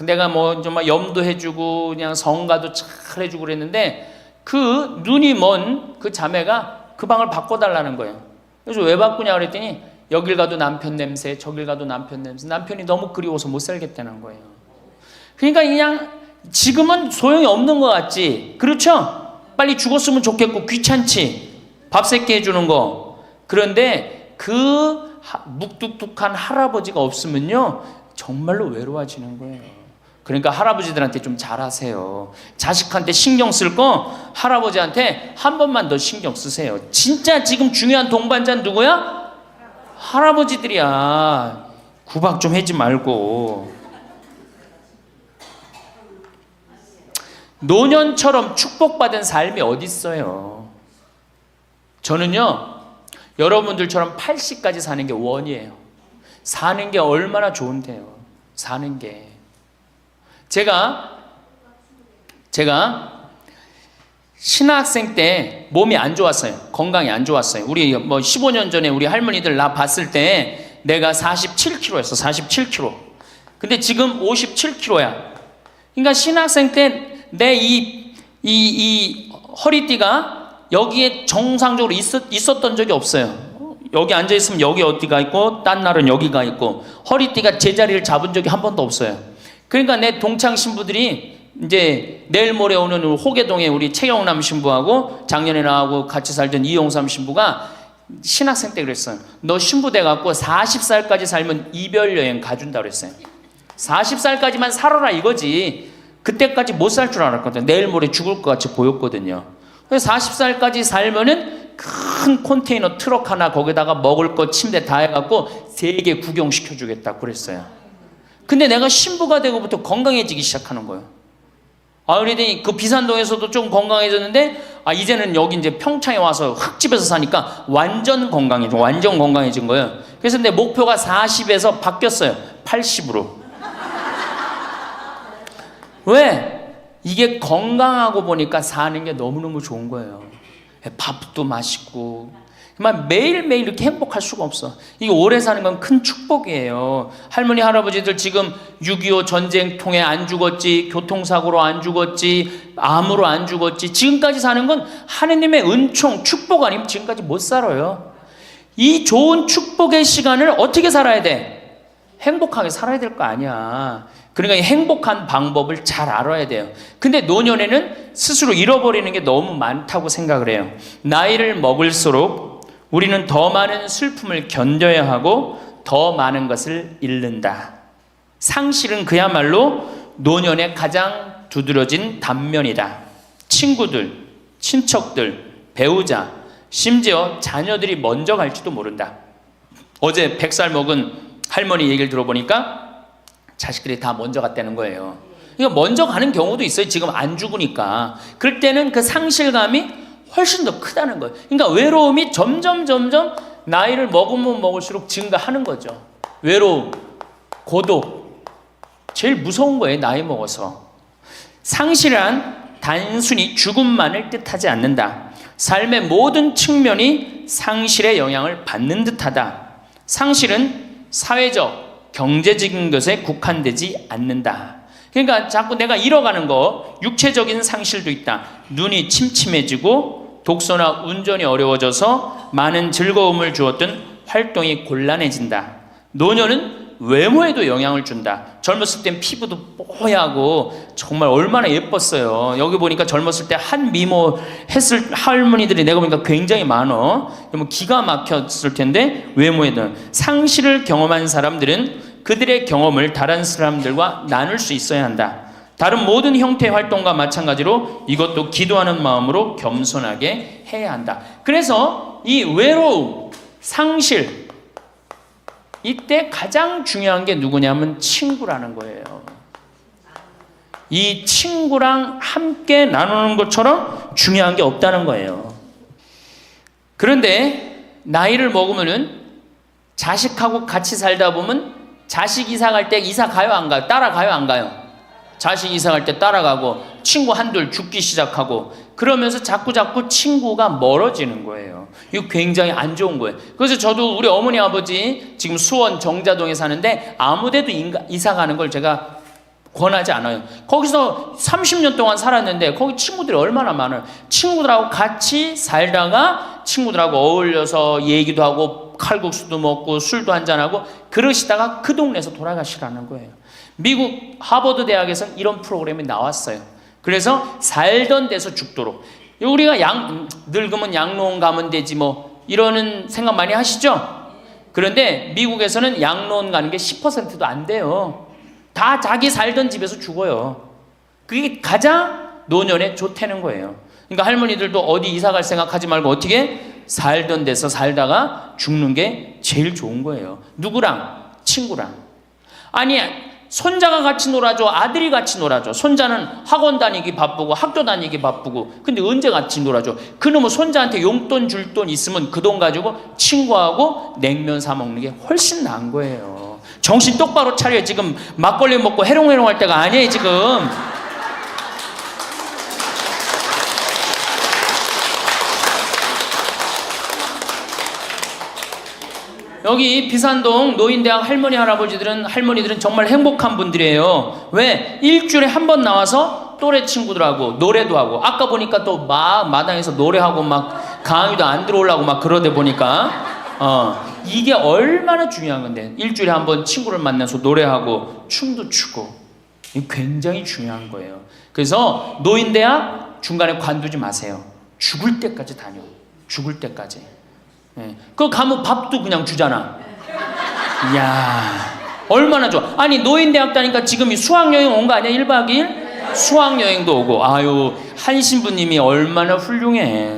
내가 뭐 정말 염도 해주고 그냥 성가도 잘 해주고 그랬는데 그 눈이 먼 그 자매가 그 방을 바꿔달라는 거예요. 그래서 왜 바꾸냐 그랬더니 여길 가도 남편 냄새, 저길 가도 남편 냄새. 남편이 너무 그리워서 못 살겠다는 거예요. 그러니까 그냥 지금은 소용이 없는 것 같지. 그렇죠? 빨리 죽었으면 좋겠고 귀찮지. 밥 새끼 해주는 거. 그런데 그 묵뚝뚝한 할아버지가 없으면요 정말로 외로워지는 거예요. 그러니까 할아버지들한테 좀 잘하세요. 자식한테 신경 쓸 거 할아버지한테 한 번만 더 신경 쓰세요. 진짜 지금 중요한 동반자는 누구야? 할아버지들이야. 구박 좀 하지 말고. 노년처럼 축복받은 삶이 어디 있어요? 저는요 여러분들처럼 80까지 사는 게 원이에요. 사는 게 얼마나 좋은데요. 사는 게. 제가 신학생 때 몸이 안 좋았어요. 건강이 안 좋았어요. 우리 뭐 15년 전에 우리 할머니들 나 봤을 때 내가 47kg였어. 47kg. 근데 지금 57kg야. 그러니까 신학생 때 내 이 허리띠가 여기에 정상적으로 있었던 적이 없어요. 여기 앉아있으면 여기 어디가 있고 딴 날은 여기가 있고 허리띠가 제자리를 잡은 적이 한 번도 없어요. 그러니까 내 동창 신부들이 이제 내일 모레 오는 호계동에 우리 최영남 신부하고 작년에 나하고 같이 살던 이용삼 신부가 신학생 때 그랬어요. 너 신부 돼갖고 40살까지 살면 이별 여행 가준다 그랬어요. 40살까지만 살아라 이거지. 그때까지 못 살 줄 알았거든요. 내일 모레 죽을 것 같이 보였거든요. 그래서 40살까지 살면은 큰 컨테이너 트럭 하나 거기다가 먹을 거 침대 다 해갖고 세계 구경시켜주겠다 그랬어요. 근데 내가 신부가 되고부터 건강해지기 시작하는 거예요. 그러더니 그 비산동에서도 좀 건강해졌는데 이제는 여기 이제 평창에 와서 흙집에서 사니까 완전 건강해진 거예요. 그래서 내 목표가 40에서 바뀌었어요. 80으로. 왜? 이게 건강하고 보니까 사는 게 너무너무 좋은 거예요. 밥도 맛있고 정말 매일매일 이렇게 행복할 수가 없어. 이게 오래 사는 건 큰 축복이에요. 할머니 할아버지들 지금 6.25 전쟁 통해 안 죽었지, 교통사고로 안 죽었지, 암으로 안 죽었지, 지금까지 사는 건 하느님의 은총 축복 아니면 지금까지 못 살아요. 이 좋은 축복의 시간을 어떻게 살아야 돼? 행복하게 살아야 될 거 아니야. 그러니까 이 행복한 방법을 잘 알아야 돼요. 근데 노년에는 스스로 잃어버리는 게 너무 많다고 생각을 해요. 나이를 먹을수록 우리는 더 많은 슬픔을 견뎌야 하고 더 많은 것을 잃는다. 상실은 그야말로 노년의 가장 두드러진 단면이다. 친구들, 친척들, 배우자, 심지어 자녀들이 먼저 갈지도 모른다. 어제 100살 먹은 할머니 얘기를 들어보니까 자식들이 다 먼저 갔다는 거예요. 그러니까 먼저 가는 경우도 있어요. 지금 안 죽으니까. 그럴 때는 그 상실감이 훨씬 더 크다는 거예요. 그러니까 외로움이 점점 나이를 먹으면 먹을수록 증가하는 거죠. 외로움, 고독. 제일 무서운 거예요. 나이 먹어서. 상실은 단순히 죽음만을 뜻하지 않는다. 삶의 모든 측면이 상실의 영향을 받는 듯하다. 상실은 사회적, 경제적인 것에 국한되지 않는다. 그러니까 자꾸 내가 잃어가는 거, 육체적인 상실도 있다. 눈이 침침해지고 독서나 운전이 어려워져서 많은 즐거움을 주었던 활동이 곤란해진다. 노년은 외모에도 영향을 준다. 젊었을 땐 피부도 뽀얗고 정말 얼마나 예뻤어요. 여기 보니까 젊었을 때 한 미모 했을 할머니들이 내가 보니까 굉장히 많어. 기가 막혔을 텐데 외모에도. 상실을 경험한 사람들은 그들의 경험을 다른 사람들과 나눌 수 있어야 한다. 다른 모든 형태의 활동과 마찬가지로 이것도 기도하는 마음으로 겸손하게 해야 한다. 그래서 이 외로움, 상실, 이때 가장 중요한 게 누구냐면 친구라는 거예요. 이 친구랑 함께 나누는 것처럼 중요한 게 없다는 거예요. 그런데 나이를 먹으면은 자식하고 같이 살다 보면 자식 이사 갈 때 이사 가요 안 가요? 따라가요 안 가요? 자식 이사 갈 때 따라가고 친구 한둘 죽기 시작하고 그러면서 자꾸 친구가 멀어지는 거예요. 이거 굉장히 안 좋은 거예요. 그래서 저도 우리 어머니 아버지 지금 수원 정자동에 사는데 아무데도 이사 가는 걸 제가 권하지 않아요. 거기서 30년 동안 살았는데 거기 친구들이 얼마나 많아요. 친구들하고 같이 살다가 친구들하고 어울려서 얘기도 하고 칼국수도 먹고 술도 한잔하고 그러시다가 그 동네에서 돌아가시라는 거예요. 미국 하버드 대학에서 이런 프로그램이 나왔어요. 그래서 살던 데서 죽도록. 우리가 늙으면 양로원 가면 되지 뭐 이러는 생각 많이 하시죠? 그런데 미국에서는 양로원 가는 게 10%도 안 돼요. 다 자기 살던 집에서 죽어요. 그게 가장 노년에 좋다는 거예요. 그러니까 할머니들도 어디 이사 갈 생각하지 말고 어떻게 살던 데서 살다가 죽는 게 제일 좋은 거예요. 누구랑? 친구랑. 아니 손자가 같이 놀아줘, 아들이 같이 놀아줘. 손자는 학원 다니기 바쁘고 학교 다니기 바쁘고 근데 언제 같이 놀아줘? 그놈은 손자한테 용돈 줄 돈 있으면 그 돈 가지고 친구하고 냉면 사 먹는 게 훨씬 나은 거예요. 정신 똑바로 차려. 지금 막걸리 먹고 해롱해롱 할 때가 아니에요 지금. 여기 비산동 노인대학 할머니들은 정말 행복한 분들이에요. 왜? 일주일에 한 번 나와서 또래 친구들하고 노래도 하고 아까 보니까 또 막 마당에서 노래하고 막 강의도 안 들어오려고 막 그러다 보니까 이게 얼마나 중요한 건데 일주일에 한 번 친구를 만나서 노래하고 춤도 추고 이게 굉장히 중요한 거예요. 그래서 노인대학 중간에 관두지 마세요. 죽을 때까지 다녀. 죽을 때까지. 그거 가면 밥도 그냥 주잖아. 이야 얼마나 좋아. 아니 노인대학 다니까 지금 수학여행 온 거 아니야? 1박 2일? 수학여행도 오고. 아유 한 신부님이 얼마나 훌륭해.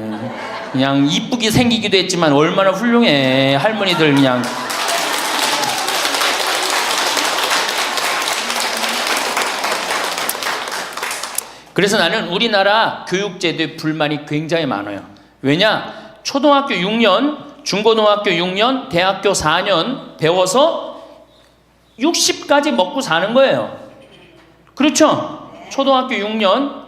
그냥 이쁘게 생기기도 했지만 얼마나 훌륭해. 할머니들 그냥 그래서 나는 우리나라 교육제도에 불만이 굉장히 많아요. 왜냐? 초등학교 6년, 중고등학교 6년, 대학교 4년 배워서 60까지 먹고 사는 거예요. 그렇죠? 초등학교 6년,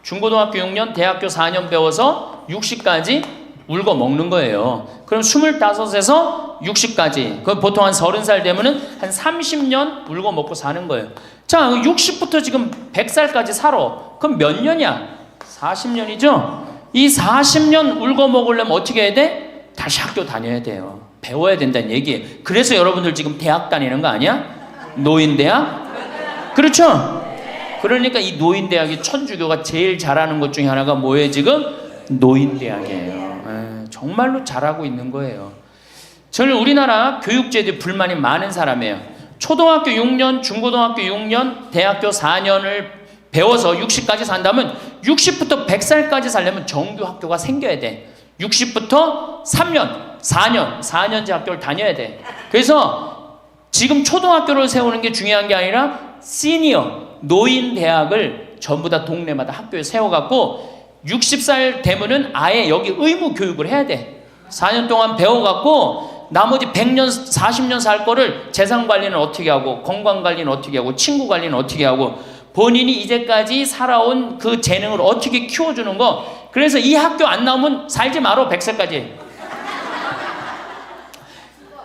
중고등학교 6년, 대학교 4년 배워서 60까지 울고 먹는 거예요. 그럼 25에서 60까지. 그럼 보통 한 30살 되면은 한 30년 울고 먹고 사는 거예요. 자, 60부터 지금 100살까지 살아. 그럼 몇 년이야? 40년이죠? 이 40년 울고 먹으려면 어떻게 해야 돼? 다시 학교 다녀야 돼요. 배워야 된다는 얘기예요. 그래서 여러분들 지금 대학 다니는 거 아니야? 노인대학? 그렇죠? 그러니까 이 노인대학이 천주교가 제일 잘하는 것 중에 하나가 뭐예요 지금? 노인대학이에요. 정말로 잘하고 있는 거예요. 저는 우리나라 교육제도에 불만이 많은 사람이에요. 초등학교 6년, 중고등학교 6년, 대학교 4년을 배워서 60까지 산다면 60부터 100살까지 살려면 정규학교가 생겨야 돼. 60부터 3년, 4년제 학교를 다녀야 돼. 그래서 지금 초등학교를 세우는 게 중요한 게 아니라 시니어, 노인 대학을 전부 다 동네마다 학교에 세워갖고 60살 되면은 아예 여기 의무 교육을 해야 돼. 4년 동안 배워갖고 나머지 100년, 40년 살 거를 재산 관리는 어떻게 하고, 건강 관리는 어떻게 하고, 친구 관리는 어떻게 하고, 본인이 이제까지 살아온 그 재능을 어떻게 키워주는 거. 그래서 이 학교 안 나오면 살지 말어, 100살까지.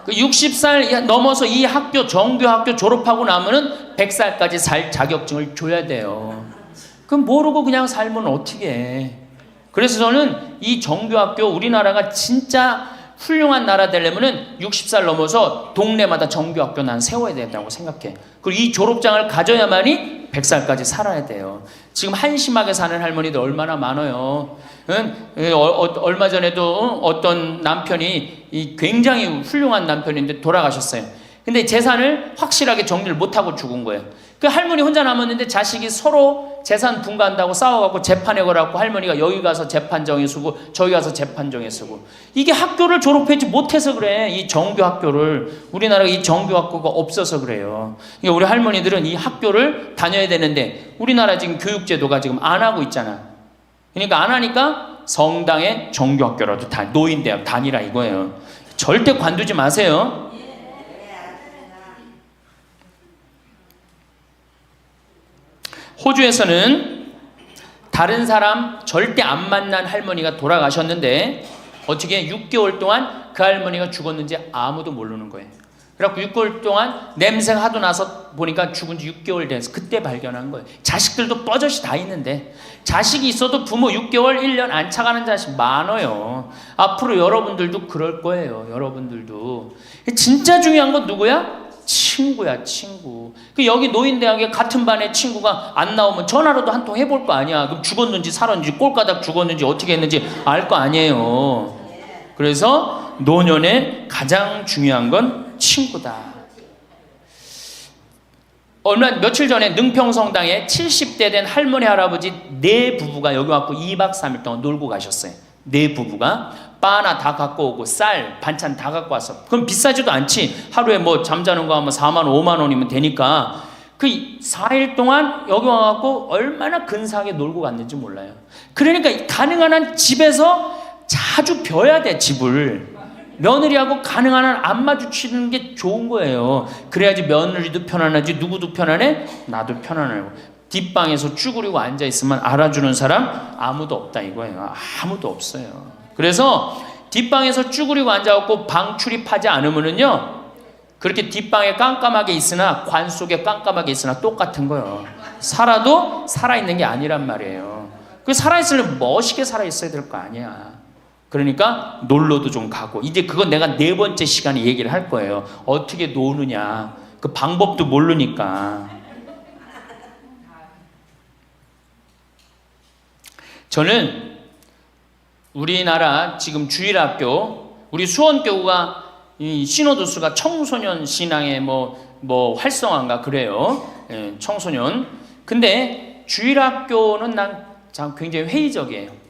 그 60살 넘어서 이 학교, 정규학교 졸업하고 나면은 100살까지 살 자격증을 줘야 돼요. 그럼 모르고 그냥 살면 어떻게 해. 그래서 저는 이 정규학교, 우리나라가 진짜 훌륭한 나라 되려면은 60살 넘어서 동네마다 정규학교 난 세워야 된다고 생각해. 그리고 이 졸업장을 가져야만이 100살까지 살아야 돼요. 지금 한심하게 사는 할머니들 얼마나 많아요. 얼마 전에도 어떤 남편이 굉장히 훌륭한 남편인데 돌아가셨어요. 근데 재산을 확실하게 정리를 못하고 죽은 거예요. 그 할머니 혼자 남았는데 자식이 서로 재산 분가한다고 싸워갖고 재판에 걸어갖고 할머니가 여기 가서 재판 정해쓰고 저기 가서 재판 정해쓰고. 이게 학교를 졸업하지 못해서 그래. 이 정규 학교를. 우리나라가 이 정규 학교가 없어서 그래요. 그러니까 우리 할머니들은 이 학교를 다녀야 되는데 우리나라 지금 교육제도가 지금 안 하고 있잖아. 그러니까 안 하니까 성당의 정규 학교라도 노인대학 다니라 이거예요. 절대 관두지 마세요. 호주에서는 다른 사람 절대 안 만난 할머니가 돌아가셨는데 어떻게 6개월 동안 그 할머니가 죽었는지 아무도 모르는 거예요. 그래갖고 6개월 동안 냄새가 하도 나서 보니까 죽은 지 6개월 돼서 그때 발견한 거예요. 자식들도 뻐젓이 다 있는데 자식이 있어도 부모 6개월, 1년 안 차가는 자식 많아요. 앞으로 여러분들도 그럴 거예요. 여러분들도. 진짜 중요한 건 누구야? 친구야, 친구. 그 여기 노인대학에 같은 반에 친구가 안 나오면 전화로도 한 통 해볼 거 아니야. 그럼 죽었는지 살았는지 꼴가닥 죽었는지 어떻게 했는지 알 거 아니에요. 그래서 노년에 가장 중요한 건 친구다. 며칠 전에 능평성당에 70대 된 할머니 할아버지 네 부부가 여기 와서 2박 3일 동안 놀고 가셨어요. 네 부부가 바나 다 갖고 오고 쌀, 반찬 다 갖고 왔어. 그럼 비싸지도 않지. 하루에 뭐 잠자는 거 하면 4만 원, 5만 원이면 되니까 그 4일 동안 여기 와갖고 얼마나 근사하게 놀고 갔는지 몰라요. 그러니까 가능한 한 집에서 자주 벼야 돼, 집을. 며느리하고 가능한 한 안 마주치는 게 좋은 거예요. 그래야지 며느리도 편안하지, 누구도 편안해? 나도 편안하고. 뒷방에서 쭈그리고 앉아있으면 알아주는 사람 아무도 없다 이거예요. 아무도 없어요. 그래서 뒷방에서 쭈그리고 앉아갖고 방 출입하지 않으면은요, 그렇게 뒷방에 깜깜하게 있으나 관 속에 깜깜하게 있으나 똑같은 거예요. 살아도 살아있는 게 아니란 말이에요. 그 살아있으려면 멋있게 살아있어야 될 거 아니야. 그러니까 놀러도 좀 가고. 이제 그건 내가 4번째 시간에 얘기를 할 거예요. 어떻게 노느냐. 그 방법도 모르니까. 저는 우리나라 지금 주일학교, 우리 수원교구가 이 신호도수가 청소년 신앙의 뭐 활성화인가 그래요. 예, 청소년. 근데 주일학교는 난 굉장히 회의적이에요.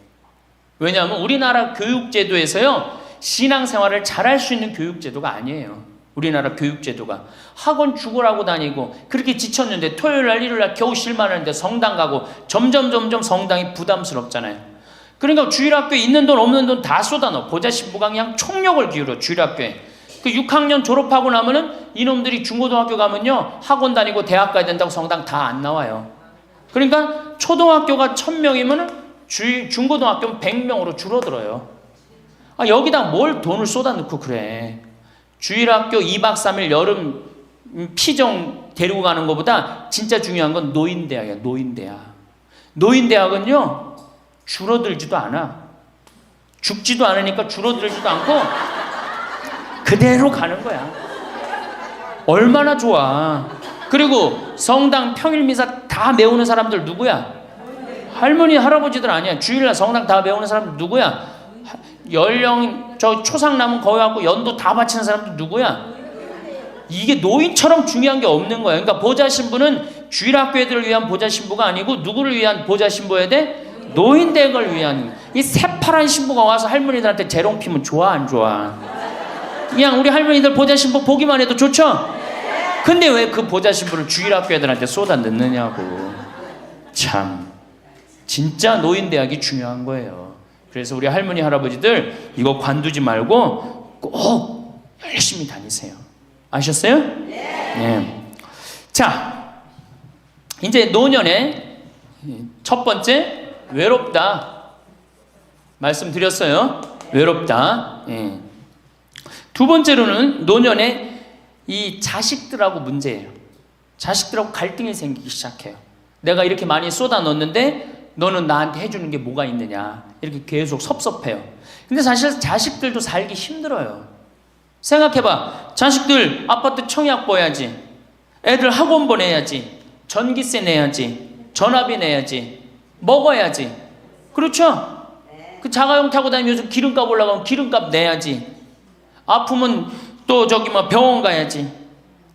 왜냐하면 우리나라 교육제도에서요, 신앙생활을 잘할 수 있는 교육제도가 아니에요. 우리나라 교육제도가. 학원 죽으라고 다니고 그렇게 지쳤는데 토요일날 일요일날 겨우 쉴만하는데 성당 가고 점점 성당이 부담스럽잖아요. 그러니까 주일학교에 있는 돈 없는 돈 다 쏟아넣어. 보좌신부가 그냥 총력을 기울여 주일학교에. 그 6학년 졸업하고 나면은 이놈들이 중고등학교 가면요 학원 다니고 대학 가야 된다고 성당 다 안 나와요. 그러니까 초등학교가 1000명이면 중고등학교는 100명으로 줄어들어요. 여기다 뭘 돈을 쏟아넣고 그래. 주일학교 2박 3일 여름 피정 데리고 가는 것보다 진짜 중요한 건 노인대학이야. 노인대학은요 줄어들지도 않아. 죽지도 않으니까 줄어들지도 않고 그대로 가는 거야. 얼마나 좋아. 그리고 성당 평일미사 다 메우는 사람들 누구야? 할머니 할아버지들 아니야. 주일날 성당 다 메우는 사람들 누구야? 연령 저 초상 남은 거기 갖고 연도 다 바치는 사람들 누구야? 이게 노인처럼 중요한 게 없는 거야. 그러니까 보좌신부는 주일학교 애들을 위한 보좌신부가 아니고 누구를 위한 보좌신부여야 돼? 노인댁을 위한. 이 새파란 신부가 와서 할머니들한테 재롱 피면 좋아 안 좋아? 그냥 우리 할머니들 보좌신부 보기만 해도 좋죠? 근데 왜 그 보좌신부를 주일학교 애들한테 쏟아 넣느냐고. 참 진짜 노인대학이 중요한 거예요. 그래서 우리 할머니 할아버지들 이거 관두지 말고 꼭 열심히 다니세요. 아셨어요? 네. 자, 이제 노년의 첫 번째 외롭다 말씀드렸어요. 외롭다. 예. 두 번째로는 노년에 이 자식들하고 문제예요. 자식들하고 갈등이 생기기 시작해요. 내가 이렇게 많이 쏟아 넣었는데 너는 나한테 해주는 게 뭐가 있느냐. 이렇게 계속 섭섭해요. 근데 사실 자식들도 살기 힘들어요. 생각해봐. 자식들 아파트 청약 봐야지. 애들 학원 보내야지. 전기세 내야지. 전화비 내야지. 먹어야지. 그렇죠? 그 자가용 타고 다니면 요즘 기름값 올라가면 기름값 내야지. 아프면 또 저기 뭐 병원 가야지.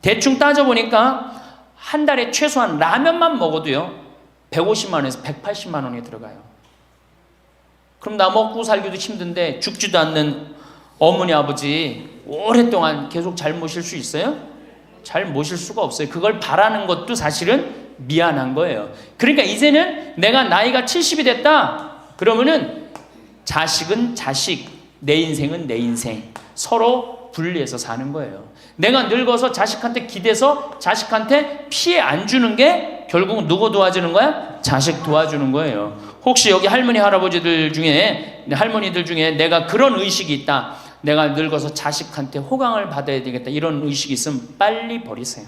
대충 따져보니까 한 달에 최소한 라면만 먹어도요 150만 원에서 180만 원이 들어가요. 그럼 나 먹고 살기도 힘든데 죽지도 않는 어머니 아버지 오랫동안 계속 잘 모실 수 있어요? 잘 모실 수가 없어요. 그걸 바라는 것도 사실은 미안한 거예요. 그러니까 이제는 내가 나이가 70이 됐다 그러면은 자식은 자식, 내 인생은 내 인생 서로 분리해서 사는 거예요. 내가 늙어서 자식한테 기대서 자식한테 피해 안 주는 게 결국 누구 도와주는 거야? 자식 도와주는 거예요. 혹시 여기 할머니 할아버지들 중에 할머니들 중에 내가 그런 의식이 있다. 내가 늙어서 자식한테 호강을 받아야 되겠다. 이런 의식이 있으면 빨리 버리세요.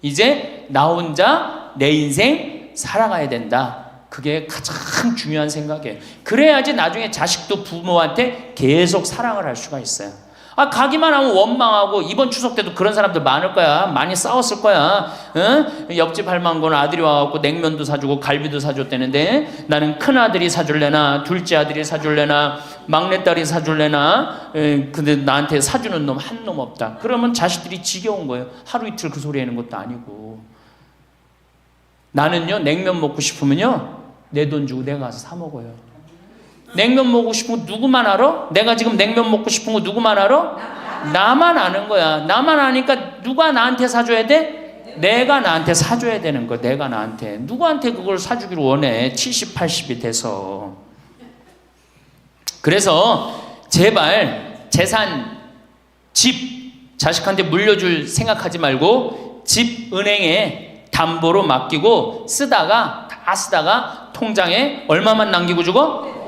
이제 나 혼자 내 인생 살아가야 된다. 그게 가장 중요한 생각이에요. 그래야지 나중에 자식도 부모한테 계속 사랑을 할 수가 있어요. 가기만 하면 원망하고 이번 추석 때도 그런 사람들 많을 거야. 많이 싸웠을 거야. 응? 옆집 할망구는 아들이 와갖고 냉면도 사주고 갈비도 사줬다는데 나는 큰아들이 사줄래나 둘째 아들이 사줄래나 막내딸이 사줄래나 근데 나한테 사주는 놈 한 놈 없다. 그러면 자식들이 지겨운 거예요. 하루 이틀 그 소리 하는 것도 아니고. 나는요 냉면 먹고 싶으면요 내 돈 주고 내가 가서 사 먹어요. 냉면 먹고 싶은 거 누구만 알아? 내가 지금 냉면 먹고 싶은 거 누구만 알아? 나만 아는 거야. 나만 아니까 누가 나한테 사줘야 돼? 내가 나한테 사줘야 되는 거야. 내가 나한테. 누구한테 그걸 사주기를 원해. 70, 80이 돼서. 그래서 제발 재산, 집 자식한테 물려줄 생각하지 말고 집 은행에 담보로 맡기고 다 쓰다가 통장에 얼마만 남기고 주고?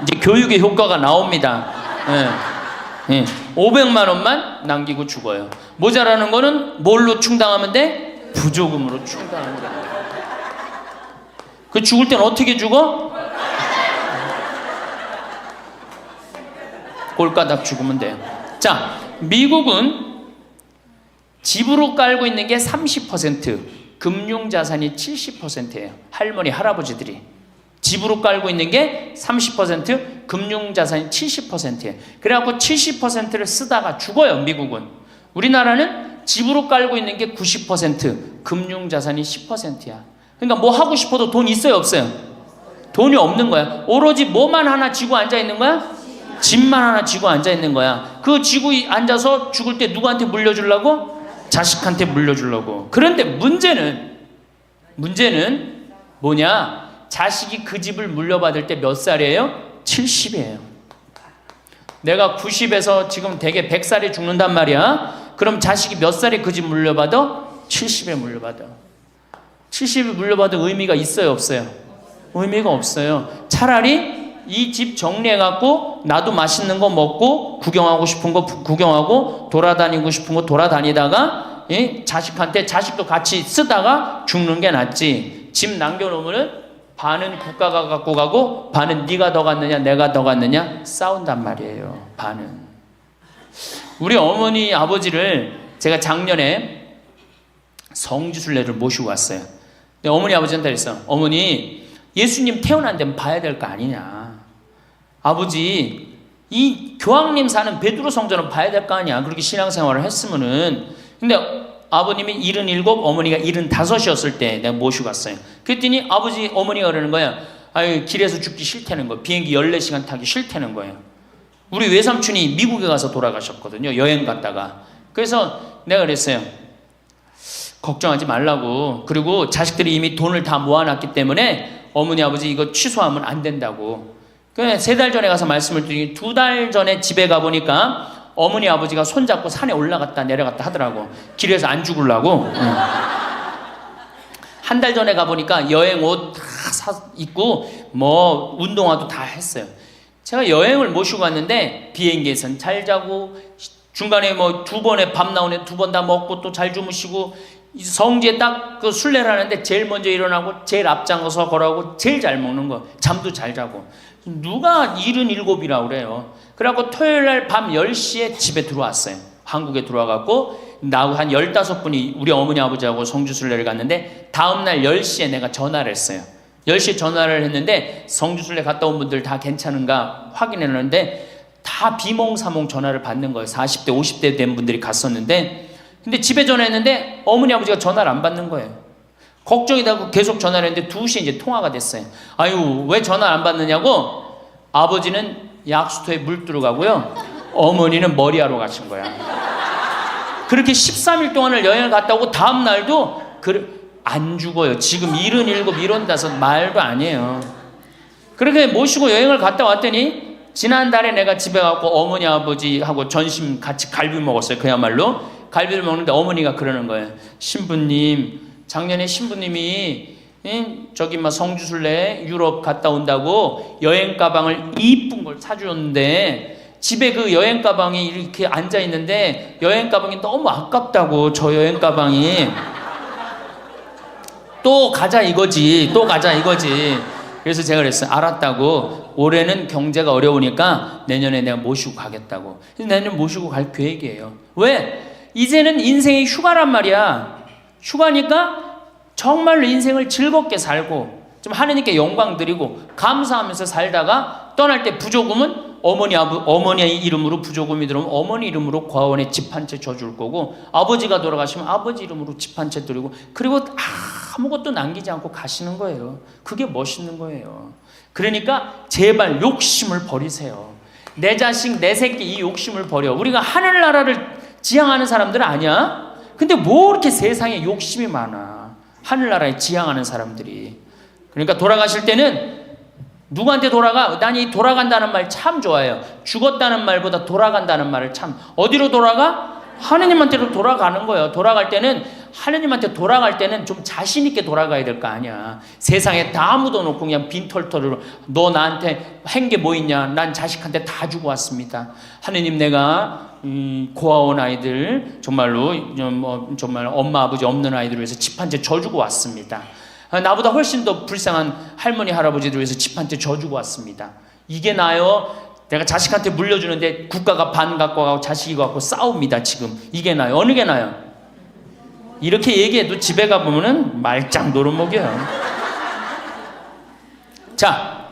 이제 교육의 효과가 나옵니다. 500만 원만 남기고 죽어요. 모자라는 거는 뭘로 충당하면 돼? 부조금으로 충당하면 돼. 그 죽을 땐 어떻게 죽어? 꼴가닥 죽으면 돼요. 자, 미국은 집으로 깔고 있는 게 30%, 금융자산이 70%예요. 할머니, 할아버지들이. 집으로 깔고 있는 게 30%, 금융자산이 70%예요. 그래갖고 70%를 쓰다가 죽어요, 미국은. 우리나라는 집으로 깔고 있는 게 90%, 금융자산이 10%야. 그러니까 뭐 하고 싶어도 돈 있어요, 없어요? 돈이 없는 거야. 오로지 뭐만 하나 쥐고 앉아 있는 거야? 집만 하나 지고 앉아 있는 거야. 그 지고 앉아서 죽을 때 누구한테 물려주려고? 자식한테 물려주려고. 그런데 문제는 뭐냐? 자식이 그 집을 물려받을 때 몇 살이에요? 70이에요. 내가 90에서 지금 대개 100살에 죽는단 말이야. 그럼 자식이 몇 살에 그 집 물려받아? 70에 물려받아. 70에 물려받을 의미가 있어요, 없어요? 의미가 없어요. 차라리 이 집 정리해갖고 나도 맛있는 거 먹고 구경하고 싶은 거 구경하고 돌아다니고 싶은 거 돌아다니다가 자식한테 자식도 같이 쓰다가 죽는 게 낫지. 집 남겨놓으면은 반은 국가가 갖고 가고 반은 네가 더 갖느냐 내가 더 갖느냐 싸운단 말이에요. 반은. 우리 어머니 아버지를 제가 작년에 성지순례를 모시고 왔어요. 근데 어머니 아버지한테 그랬어요. 어머니 예수님 태어난 데는 봐야 될 거 아니냐. 아버지 이 교황님 사는 베드로 성전은 봐야 될 거 아니야. 그렇게 신앙생활을 했으면은. 근데 아버님이 77, 어머니가 75이었을 때 내가 모시고 갔어요. 그랬더니 어머니가 그러는 거야. 아유, 길에서 죽기 싫다는 거예요. 비행기 14시간 타기 싫다는 거예요. 우리 외삼촌이 미국에 가서 돌아가셨거든요. 여행 갔다가. 그래서 내가 그랬어요. 걱정하지 말라고. 그리고 자식들이 이미 돈을 다 모아놨기 때문에 어머니 아버지 이거 취소하면 안 된다고. 그래 3달 전에 가서 말씀을 드리니 2달 전에 집에 가보니까 어머니 아버지가 손잡고 산에 올라갔다 내려갔다 하더라고. 길에서 안 죽으려고. 한 달 전에 가보니까 여행 옷 다 입고 뭐 운동화도 다 했어요. 제가 여행을 모시고 갔는데 비행기에선 잘 자고 중간에 뭐 2번에 밥 나오네 2번 다 먹고 또 잘 주무시고 성지에 딱 그 순례를 하는데 제일 먼저 일어나고 제일 앞장서서 걸어가고 제일 잘 먹는 거. 잠도 잘 자고. 누가 77이라고 그래요. 그래갖고 토요일날 밤 10시에 집에 들어왔어요. 한국에 들어와갖고 나하고 한 15분이 우리 어머니 아버지하고 성주순례를 갔는데 다음날 10시에 내가 전화를 했어요. 10시에 전화를 했는데 성주순례 갔다 온 분들 다 괜찮은가 확인했는데 다 비몽사몽 전화를 받는 거예요. 40대 50대 된 분들이 갔었는데 근데 집에 전화했는데 어머니 아버지가 전화를 안 받는 거예요. 걱정이 되고 계속 전화를 했는데 2시에 이제 통화가 됐어요. 아유, 왜 전화 안 받느냐고? 아버지는 약수터에 물 들어가고요. 어머니는 머리하러 가신 거야. 그렇게 13일 동안을 여행을 갔다 오고 다음 날도 안 죽어요. 지금 77, 75 말도 아니에요. 그렇게 모시고 여행을 갔다 왔더니 지난달에 내가 집에 가고 어머니 아버지하고 전심 같이 갈비 먹었어요. 그야말로 갈비를 먹는데 어머니가 그러는 거예요. 신부님, 작년에 신부님이 저기 막 성주순례 유럽 갔다 온다고 여행 가방을 이쁜 걸 사주었는데 집에 그 여행 가방이 이렇게 앉아 있는데 여행 가방이 너무 아깝다고. 저 여행 가방이 또 가자 이거지. 그래서 제가 그랬어요. 알았다고. 올해는 경제가 어려우니까 내년에 내가 모시고 가겠다고. 그래서 내년 모시고 갈 계획이에요. 왜? 이제는 인생이 휴가란 말이야. 휴가니까 정말로 인생을 즐겁게 살고 좀 하느님께 영광 드리고 감사하면서 살다가 떠날 때 부조금은 어머니 이름으로 부조금이 들어오면 어머니 이름으로 과원에 집 한 채 줘줄 거고 아버지가 돌아가시면 아버지 이름으로 집 한 채 드리고 그리고 아무것도 남기지 않고 가시는 거예요. 그게 멋있는 거예요. 그러니까 제발 욕심을 버리세요. 내 자식 내 새끼 이 욕심을 버려. 우리가 하늘나라를 지향하는 사람들은 아니야? 근데 뭐 이렇게 세상에 욕심이 많아. 하늘나라에 지향하는 사람들이. 그러니까 돌아가실 때는 누구한테 돌아가? 난 이 돌아간다는 말 참 좋아해요. 죽었다는 말보다 돌아간다는 말을 참. 어디로 돌아가? 하느님한테로 돌아가는 거예요. 돌아갈 때는 하느님한테 돌아갈 때는 좀 자신 있게 돌아가야 될 거 아니야. 세상에 다 묻어놓고 그냥 빈털터리로 너 나한테 한 게 뭐 있냐? 난 자식한테 다 주고 왔습니다. 하느님 내가 고아원 아이들 정말로 정말 엄마 아버지 없는 아이들을 위해서 집 한 채 져주고 왔습니다. 나보다 훨씬 더 불쌍한 할머니 할아버지들 위해서 집 한 채 져주고 왔습니다. 이게 나요? 내가 자식한테 물려주는데 국가가 반 갖고 가고 자식이 갖고 싸웁니다. 지금 이게 나요? 어느 게 나요? 이렇게 얘기해도 집에 가보면은 말짱 노름목이에요. 자,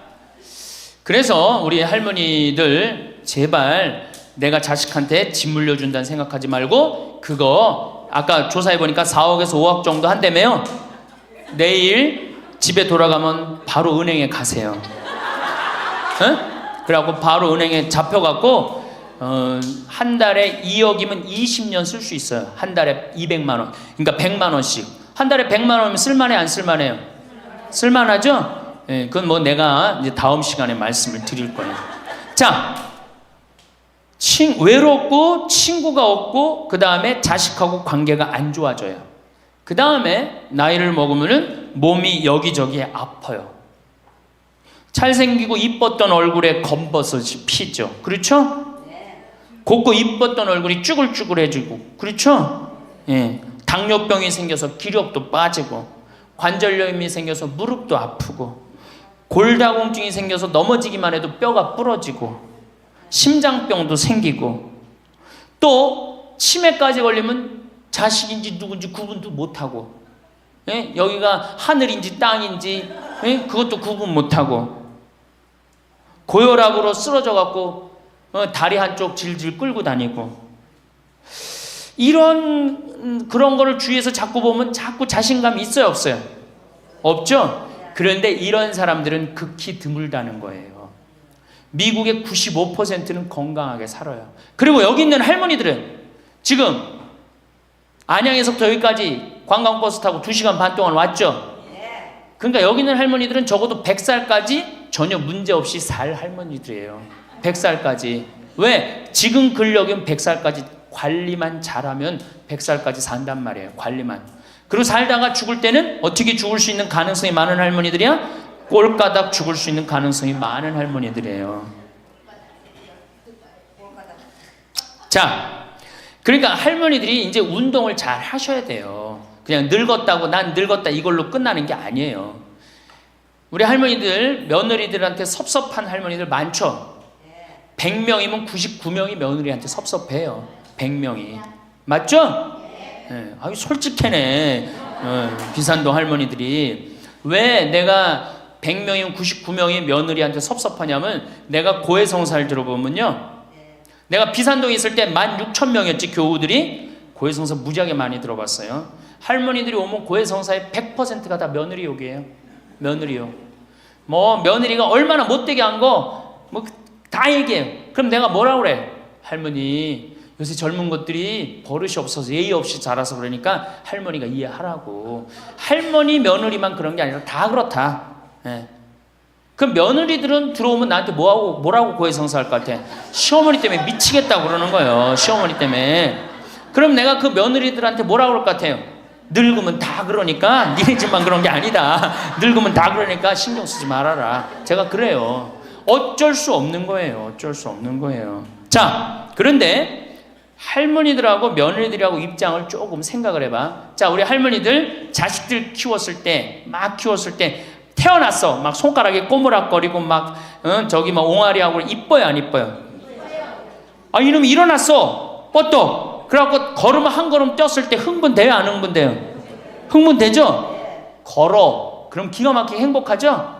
그래서 우리 할머니들 제발 내가 자식한테 집 물려준다는 생각하지 말고 그거 아까 조사해보니까 4억에서 5억 정도 한다며요. 내일 집에 돌아가면 바로 은행에 가세요. 응? 그래갖고 바로 은행에 잡혀갖고 한 달에 2억이면 20년 쓸 수 있어요. 한 달에 200만 원. 그러니까 100만 원씩. 한 달에 100만 원이면 쓸만해 안 쓸만해요? 쓸만하죠? 예, 그건 뭐 내가 이제 다음 시간에 말씀을 드릴 거예요. 자, 외롭고 친구가 없고 그 다음에 자식하고 관계가 안 좋아져요. 그 다음에 나이를 먹으면은 몸이 여기저기에 아파요. 잘생기고 이뻤던 얼굴에 검버섯이 피죠. 그렇죠? 곱고 이뻤던 얼굴이 쭈글쭈글해지고, 그렇죠? 예. 당뇨병이 생겨서 기력도 빠지고, 관절염이 생겨서 무릎도 아프고, 골다공증이 생겨서 넘어지기만 해도 뼈가 부러지고, 심장병도 생기고, 또 치매까지 걸리면 자식인지 누군지 구분도 못하고, 예? 여기가 하늘인지 땅인지 예? 그것도 구분 못하고, 고혈압으로 쓰러져 갖고 다리 한쪽 질질 끌고 다니고, 이런 그런 거를 주위에서 자꾸 보면 자꾸 자신감이 있어요 없어요? 없죠? 그런데 이런 사람들은 극히 드물다는 거예요. 미국의 95%는 건강하게 살아요. 그리고 여기 있는 할머니들은 지금 안양에서부터 여기까지 관광버스 타고 2시간 반 동안 왔죠? 그러니까 여기 있는 할머니들은 적어도 100살까지 전혀 문제없이 살 할머니들이에요. 100살까지. 왜? 지금 근력은 100살까지 관리만 잘하면 100살까지 산단 말이에요. 관리만. 그리고 살다가 죽을 때는 어떻게 죽을 수 있는 가능성이 많은 할머니들이야? 꼴가닥 죽을 수 있는 가능성이 많은 할머니들이에요. 자, 그러니까 할머니들이 이제 운동을 잘 하셔야 돼요. 그냥 늙었다고 난 늙었다 이걸로 끝나는 게 아니에요. 우리 할머니들, 며느리들한테 섭섭한 할머니들 많죠? 100명이면 99명이 며느리한테 섭섭해요. 100명이. 맞죠? 네. 아유, 솔직해네. 비산동 할머니들이. 왜 내가 100명이면 99명이 며느리한테 섭섭하냐면, 내가 고해성사를 들어보면요, 내가 비산동에 있을 때 16,000명이었지 교우들이. 고해성사 무지하게 많이 들어봤어요. 할머니들이 오면 고해성사의 100%가 다 며느리 욕이에요. 며느리 욕. 뭐 며느리가 얼마나 못되게 한 거 뭐 다 얘기해요. 그럼 내가 뭐라고 그래? 할머니, 요새 젊은 것들이 버릇이 없어서 예의 없이 자라서 그러니까 할머니가 이해하라고. 할머니 며느리만 그런 게 아니라 다 그렇다. 예. 그럼 며느리들은 들어오면 나한테 뭐라고 고해성사할 것 같아? 시어머니 때문에 미치겠다고 그러는 거예요. 시어머니 때문에. 그럼 내가 그 며느리들한테 뭐라고 그럴 것 같아요? 늙으면 다 그러니까, 니네 집만 그런 게 아니다. 늙으면 다 그러니까 신경 쓰지 말아라. 제가 그래요. 어쩔 수 없는 거예요. 어쩔 수 없는 거예요. 자, 그런데 할머니들하고 며느리들하고 입장을 조금 생각을 해봐. 자, 우리 할머니들 자식들 키웠을 때, 막 키웠을 때 태어났어. 막 손가락에 꼬무락거리고 막 저기 막 옹알이하고 이뻐요 안 이뻐요? 아, 이놈이 일어났어. 뻗떡. 그래갖고 걸으면 한 걸음 뛰었을 때 흥분돼요 안 흥분돼요? 흥분되죠? 걸어. 그럼 기가 막히게 행복하죠?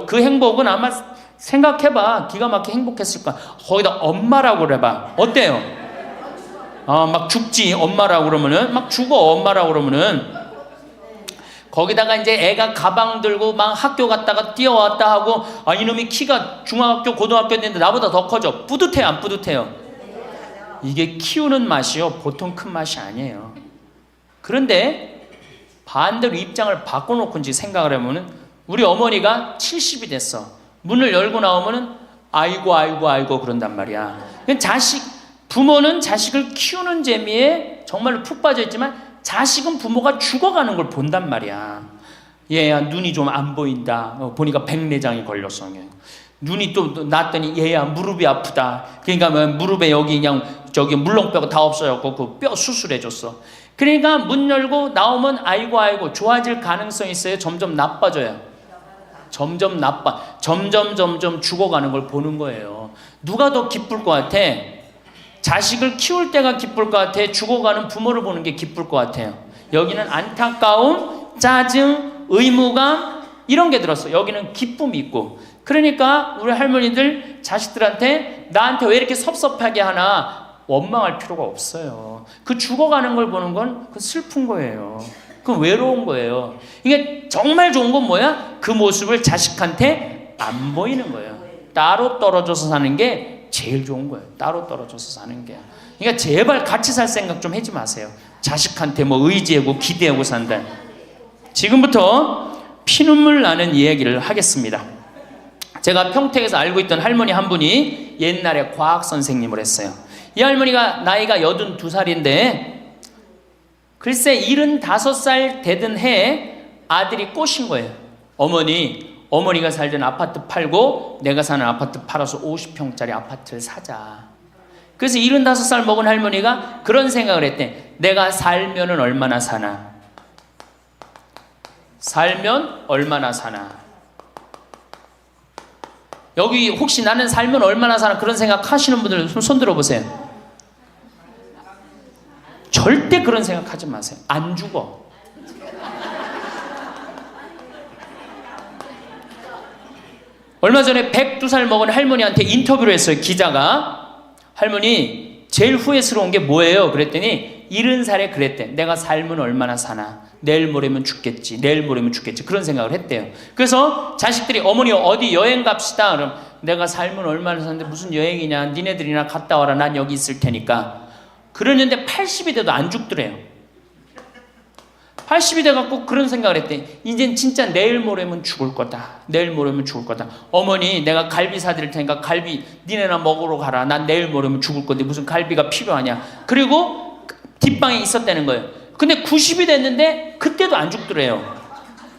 그 행복은 아마 생각해봐. 기가 막히게 행복했을 거야. 거기다 엄마라고 그래봐. 어때요? 막 죽지 엄마라고 그러면은. 막 죽어 엄마라고 그러면은. 거기다가 이제 애가 가방 들고 막 학교 갔다가 뛰어왔다 하고, 아, 이놈이 키가 중학교 고등학교 됐는데 나보다 더 커져. 뿌듯해요 안 뿌듯해요? 이게 키우는 맛이요 보통 큰 맛이 아니에요. 그런데 반대로 입장을 바꿔놓고 이제 생각을 해보면, 우리 어머니가 70이 됐어. 문을 열고 나오면은 아이고 그런단 말이야. 부모는 자식을 키우는 재미에 정말로 푹 빠져있지만, 자식은 부모가 죽어가는 걸 본단 말이야. 얘야 눈이 좀 안 보인다. 보니까 백내장이 걸렸어. 눈이 또 났더니 얘야 무릎이 아프다. 그러니까 무릎에 여기 그냥 저기 물렁뼈가 다 없어졌고 그 뼈 수술해줬어. 그러니까 문 열고 나오면 아이고 좋아질 가능성이 있어요? 점점 나빠져요? 점점 죽어가는 걸 보는 거예요. 누가 더 기쁠 것 같아? 자식을 키울 때가 기쁠 것 같아? 죽어가는 부모를 보는 게 기쁠 것 같아요? 여기는 안타까움, 짜증, 의무감 이런 게 들었어. 여기는 기쁨이 있고. 그러니까 우리 할머니들 자식들한테 나한테 왜 이렇게 섭섭하게 하나 원망할 필요가 없어요. 그 죽어가는 걸 보는 건 그 슬픈 거예요. 그 외로운 거예요. 이게 정말 좋은 건 뭐야? 그 모습을 자식한테 안 보이는 거예요. 따로 떨어져서 사는 게 제일 좋은 거예요. 따로 떨어져서 사는 게. 그러니까 제발 같이 살 생각 좀 하지 마세요. 자식한테 뭐 의지하고 기대하고 산다. 지금부터 피눈물 나는 이야기를 하겠습니다. 제가 평택에서 알고 있던 할머니 한 분이 옛날에 과학 선생님을 했어요. 이 할머니가 나이가 82살인데 글쎄 75살 되던 해에 아들이 꼬신 거예요. 어머니가 살던 아파트 팔고 내가 사는 아파트 팔아서 50평짜리 아파트를 사자. 그래서 75살 먹은 할머니가 그런 생각을 했대. 내가 살면은 얼마나 사나? 살면 얼마나 사나? 여기 혹시 나는 살면 얼마나 사나 그런 생각 하시는 분들 손 들어보세요. 절대 그런 생각 하지 마세요. 안 죽어. 얼마 전에 102살 먹은 할머니한테 인터뷰를 했어요. 기자가. 할머니 제일 후회스러운 게 뭐예요? 그랬더니 70살에 그랬대. 내가 살면 얼마나 사나? 내일 모레면 죽겠지. 내일 모레면 죽겠지. 그런 생각을 했대요. 그래서 자식들이 어머니 어디 여행 갑시다. 그럼 내가 살면 얼마나 사는데 무슨 여행이냐. 니네들이나 갔다 와라. 난 여기 있을 테니까. 그러는데 80이 돼도 안 죽더래요. 80이 돼갖고 그런 생각을 했대. 이젠 진짜 내일 모레면 죽을 거다. 내일 모레면 죽을 거다. 어머니 내가 갈비 사드릴 테니까 갈비 니네나 먹으러 가라. 난 내일 모레면 죽을 건데 무슨 갈비가 필요하냐. 그리고 뒷방에 있었다는 거예요. 근데 90이 됐는데 그때도 안 죽더래요.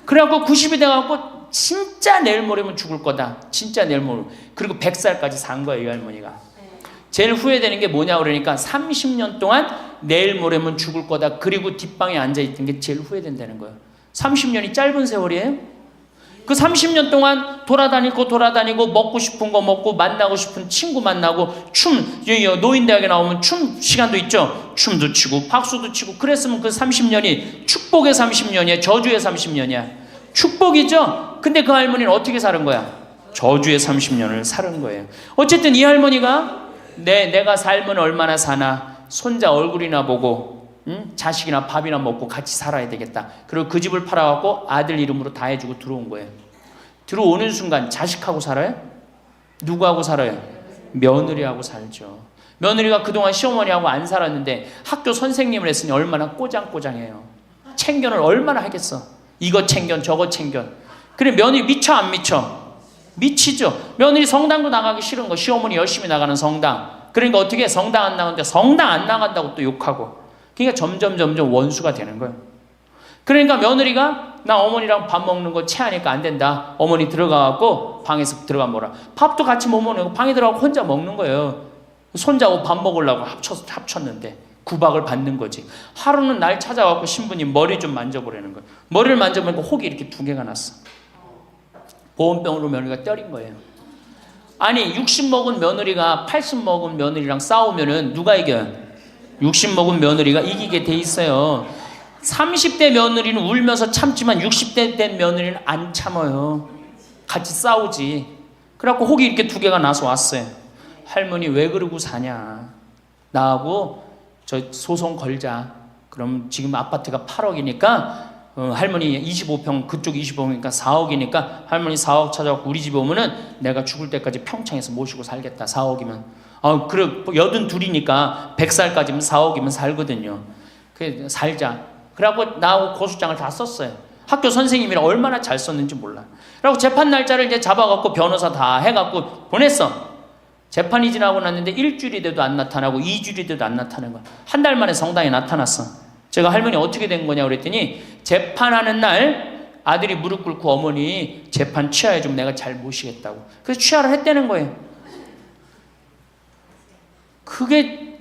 그래갖고 90이 돼갖고 진짜 내일 모레면 죽을 거다. 진짜 내일 모레. 그리고 100살까지 산 거예요. 이 할머니가. 제일 후회되는 게 뭐냐 그러니까 30년 동안 내일 모레면 죽을 거다. 그리고 뒷방에 앉아있던 게 제일 후회된다는 거예요. 30년이 짧은 세월이에요? 그 30년 동안 돌아다니고 먹고 싶은 거 먹고 만나고 싶은 친구 만나고 노인대학에 나오면 춤 시간도 있죠. 춤도 추고 박수도 치고 그랬으면 그 30년이 축복의 30년이야? 저주의 30년이야? 축복이죠. 근데 그 할머니는 어떻게 사는 거야? 저주의 30년을 사는 거예요. 어쨌든 이 할머니가 내가 살면 얼마나 사나? 손자 얼굴이나 보고 자식이나 밥이나 먹고 같이 살아야 되겠다. 그리고 그 집을 팔아갖고 아들 이름으로 다 해주고 들어온 거예요. 들어오는 순간 자식하고 살아요? 누구하고 살아요? 며느리하고 살죠. 며느리가 그동안 시어머니하고 안 살았는데 학교 선생님을 했으니 얼마나 꼬장꼬장해요. 챙견을 얼마나 하겠어. 이거 챙견 저거 챙견. 그래 며느리 미쳐 안 미쳐? 미치죠. 며느리 성당도 나가기 싫은 거. 시어머니 열심히 나가는 성당. 그러니까 어떻게 성당 안 나가는데 성당 안 나간다고 또 욕하고. 그러니까 점점 원수가 되는 거예요. 그러니까 며느리가 나 어머니랑 밥 먹는 거 체하니까 안 된다. 어머니 들어가갖고 방에서 들어가 먹어라. 밥도 같이 못 먹는 거 방에 들어가고 혼자 먹는 거예요. 손자하고 밥 먹으려고 합쳤는데 구박을 받는 거지. 하루는 날 찾아갖고 신부님 머리 좀 만져보라는 거예요. 머리를 만져보니까 혹이 이렇게 2개가 났어. 보온병으로 며느리가 때린 거예요. 아니 60 먹은 며느리가 80 먹은 며느리랑 싸우면은 누가 이겨요? 60 먹은 며느리가 이기게 돼 있어요. 30대 며느리는 울면서 참지만 60대 된 며느리는 안 참아요. 같이 싸우지. 그래갖고 혹이 이렇게 2개가 나서 왔어요. 할머니 왜 그러고 사냐. 나하고 저 소송 걸자. 그럼 지금 아파트가 8억이니까 할머니 25평 그쪽 25평이니까 4억이니까 할머니 4억 찾아갖고 우리 집에 오면은 내가 죽을 때까지 평창에서 모시고 살겠다. 4억이면 그래 82이니까 100살까지면 4억이면 살거든요. 그래 살자. 그래갖고 나하고 고소장을 다 썼어요. 학교 선생님이라 얼마나 잘 썼는지 몰라. 그래갖고 재판 날짜를 이제 잡아갖고 변호사 다 해갖고 보냈어. 재판이 지나고 났는데 1주일이 돼도 안 나타나고 2주일이 돼도 안 나타나는 거야. 한 달 만에 성당에 나타났어. 제가 할머니 어떻게 된 거냐 그랬더니 재판하는 날 아들이 무릎 꿇고 어머니 재판 취하해 주면 내가 잘 모시겠다고. 그래서 취하를 했다는 거예요. 그게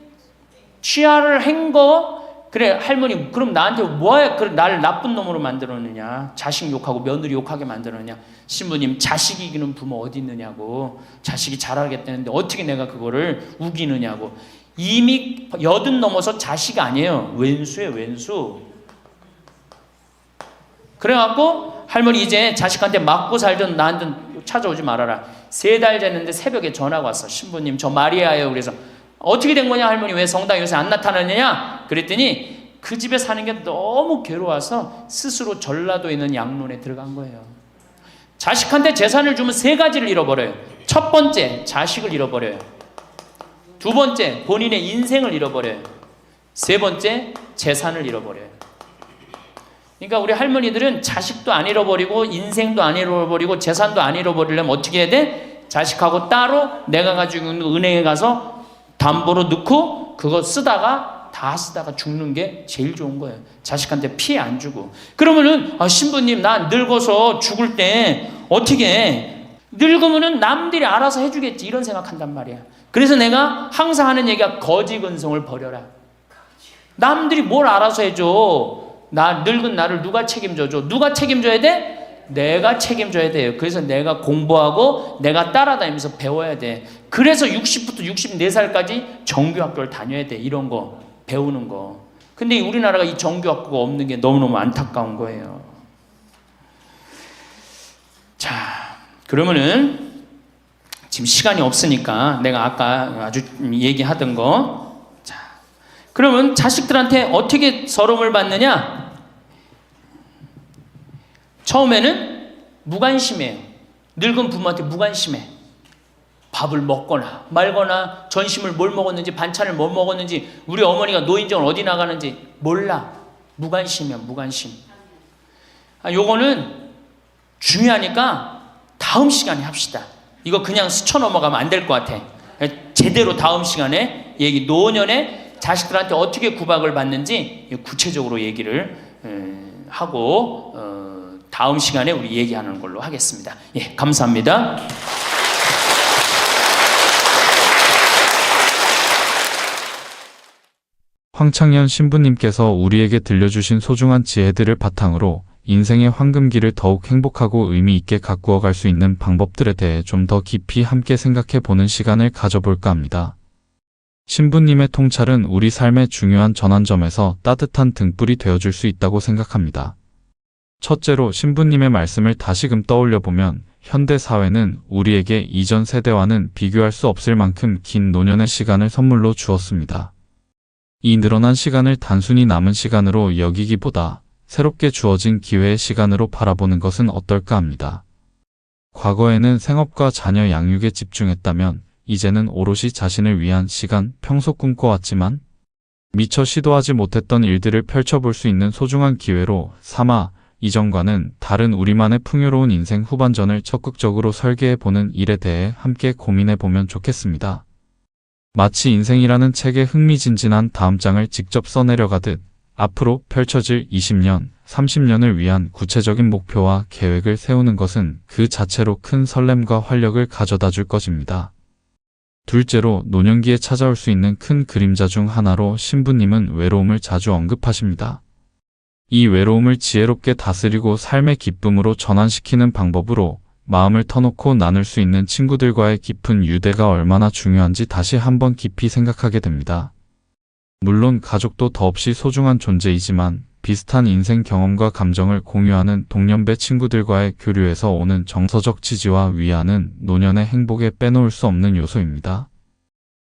취하를 한 거. 그래 할머니 그럼 나한테 뭐야 그래 나를 나쁜 놈으로 만들었느냐. 자식 욕하고 며느리 욕하게 만들었느냐. 신부님 자식 이기는 부모 어디 있느냐고. 자식이 잘하겠다는데 어떻게 내가 그거를 우기느냐고. 이미 80 넘어서 자식 아니에요. 왼수예요, 왼수. 그래갖고 할머니 이제 자식한테 맞고 살던 나한테 찾아오지 말아라. 3달 됐는데 새벽에 전화가 왔어. 신부님 저 마리아예요. 그래서 어떻게 된 거냐 할머니 왜 성당 요새 안 나타나느냐 그랬더니 그 집에 사는 게 너무 괴로워서 스스로 전라도에 있는 양론에 들어간 거예요. 자식한테 재산을 주면 3가지를 잃어버려요. 첫 번째, 자식을 잃어버려요. 두 번째, 본인의 인생을 잃어버려요. 세 번째, 재산을 잃어버려요. 그러니까 우리 할머니들은 자식도 안 잃어버리고 인생도 안 잃어버리고 재산도 안 잃어버리려면 어떻게 해야 돼? 자식하고 따로 내가 가지고 있는 은행에 가서 담보로 넣고 그거 쓰다가 다 쓰다가 죽는 게 제일 좋은 거예요. 자식한테 피해 안 주고. 그러면은 신부님 나 늙어서 죽을 때 어떻게 해? 늙으면은 남들이 알아서 해주겠지 이런 생각한단 말이야. 그래서 내가 항상 하는 얘기가 거지 근성을 버려라. 남들이 뭘 알아서 해줘. 나 늙은 나를 누가 책임져줘? 누가 책임져야 돼? 내가 책임져야 돼요. 그래서 내가 공부하고 내가 따라다니면서 배워야 돼. 그래서 60부터 64살까지 정규학교를 다녀야 돼. 이런 거 배우는 거. 근데 우리나라가 이 정규학교가 없는 게 너무너무 안타까운 거예요. 자, 그러면은 지금 시간이 없으니까 내가 아까 아주 얘기하던 거. 자, 그러면 자식들한테 어떻게 서름을 받느냐? 처음에는 무관심해요. 늙은 부모한테 무관심해. 밥을 먹거나 말거나 전심을 뭘 먹었는지 반찬을 뭘 먹었는지 우리 어머니가 노인정을 어디 나가는지 몰라. 무관심이야. 무관심. 요거는 중요하니까 다음 시간에 합시다. 이거 그냥 스쳐 넘어가면 안 될 것 같아. 제대로 다음 시간에 얘기, 노년에 자식들한테 어떻게 구박을 받는지 구체적으로 얘기를 하고 다음 시간에 우리 얘기하는 걸로 하겠습니다. 예, 감사합니다. 황창현 신부님께서 우리에게 들려주신 소중한 지혜들을 바탕으로 인생의 황금기를 더욱 행복하고 의미 있게 가꾸어 갈 수 있는 방법들에 대해 좀 더 깊이 함께 생각해 보는 시간을 가져볼까 합니다. 신부님의 통찰은 우리 삶의 중요한 전환점에서 따뜻한 등불이 되어줄 수 있다고 생각합니다. 첫째로 신부님의 말씀을 다시금 떠올려보면 현대 사회는 우리에게 이전 세대와는 비교할 수 없을 만큼 긴 노년의 시간을 선물로 주었습니다. 이 늘어난 시간을 단순히 남은 시간으로 여기기보다 새롭게 주어진 기회의 시간으로 바라보는 것은 어떨까 합니다. 과거에는 생업과 자녀 양육에 집중했다면 이제는 오롯이 자신을 위한 시간, 평소 꿈꿔왔지만 미처 시도하지 못했던 일들을 펼쳐볼 수 있는 소중한 기회로 삼아 이전과는 다른 우리만의 풍요로운 인생 후반전을 적극적으로 설계해보는 일에 대해 함께 고민해보면 좋겠습니다. 마치 인생이라는 책에 흥미진진한 다음 장을 직접 써내려가듯 앞으로 펼쳐질 20년, 30년을 위한 구체적인 목표와 계획을 세우는 것은 그 자체로 큰 설렘과 활력을 가져다 줄 것입니다. 둘째로 노년기에 찾아올 수 있는 큰 그림자 중 하나로 신부님은 외로움을 자주 언급하십니다. 이 외로움을 지혜롭게 다스리고 삶의 기쁨으로 전환시키는 방법으로 마음을 터놓고 나눌 수 있는 친구들과의 깊은 유대가 얼마나 중요한지 다시 한번 깊이 생각하게 됩니다. 물론 가족도 더없이 소중한 존재이지만 비슷한 인생 경험과 감정을 공유하는 동년배 친구들과의 교류에서 오는 정서적 지지와 위안은 노년의 행복에 빼놓을 수 없는 요소입니다.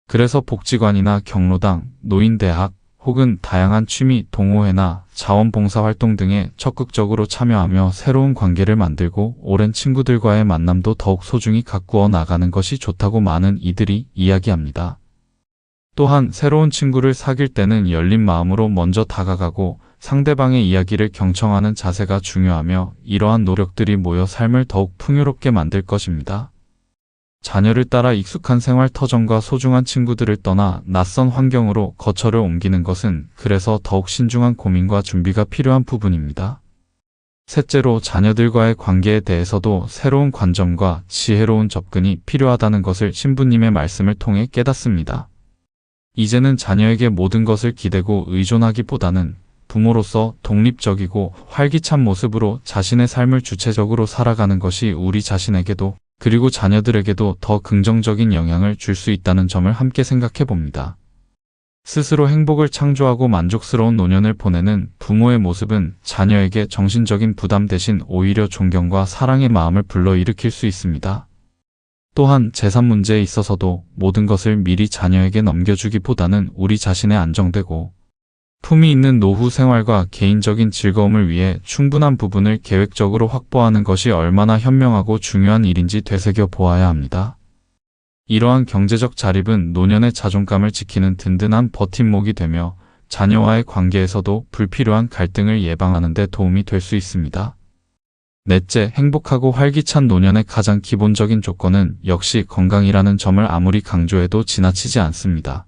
그래서 복지관이나 경로당, 노인대학, 혹은 다양한 취미, 동호회나 자원봉사활동 등에 적극적으로 참여하며 새로운 관계를 만들고 오랜 친구들과의 만남도 더욱 소중히 가꾸어 나가는 것이 좋다고 많은 이들이 이야기합니다. 또한 새로운 친구를 사귈 때는 열린 마음으로 먼저 다가가고 상대방의 이야기를 경청하는 자세가 중요하며 이러한 노력들이 모여 삶을 더욱 풍요롭게 만들 것입니다. 자녀를 따라 익숙한 생활 터전과 소중한 친구들을 떠나 낯선 환경으로 거처를 옮기는 것은 그래서 더욱 신중한 고민과 준비가 필요한 부분입니다. 셋째로 자녀들과의 관계에 대해서도 새로운 관점과 지혜로운 접근이 필요하다는 것을 신부님의 말씀을 통해 깨닫습니다. 이제는 자녀에게 모든 것을 기대고 의존하기보다는 부모로서 독립적이고 활기찬 모습으로 자신의 삶을 주체적으로 살아가는 것이 우리 자신에게도 그리고 자녀들에게도 더 긍정적인 영향을 줄 수 있다는 점을 함께 생각해 봅니다. 스스로 행복을 창조하고 만족스러운 노년을 보내는 부모의 모습은 자녀에게 정신적인 부담 대신 오히려 존경과 사랑의 마음을 불러일으킬 수 있습니다. 또한 재산 문제에 있어서도 모든 것을 미리 자녀에게 넘겨주기보다는 우리 자신의 안정되고 품위 있는 노후 생활과 개인적인 즐거움을 위해 충분한 부분을 계획적으로 확보하는 것이 얼마나 현명하고 중요한 일인지 되새겨 보아야 합니다. 이러한 경제적 자립은 노년의 자존감을 지키는 든든한 버팀목이 되며 자녀와의 관계에서도 불필요한 갈등을 예방하는 데 도움이 될 수 있습니다. 넷째, 행복하고 활기찬 노년의 가장 기본적인 조건은 역시 건강이라는 점을 아무리 강조해도 지나치지 않습니다.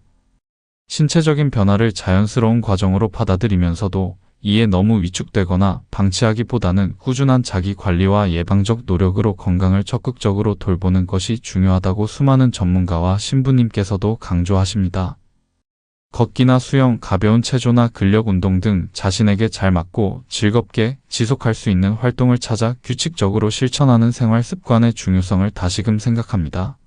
신체적인 변화를 자연스러운 과정으로 받아들이면서도 이에 너무 위축되거나 방치하기보다는 꾸준한 자기 관리와 예방적 노력으로 건강을 적극적으로 돌보는 것이 중요하다고 수많은 전문가와 신부님께서도 강조하십니다. 걷기나 수영, 가벼운 체조나 근력 운동 등 자신에게 잘 맞고 즐겁게 지속할 수 있는 활동을 찾아 규칙적으로 실천하는 생활 습관의 중요성을 다시금 생각합니다.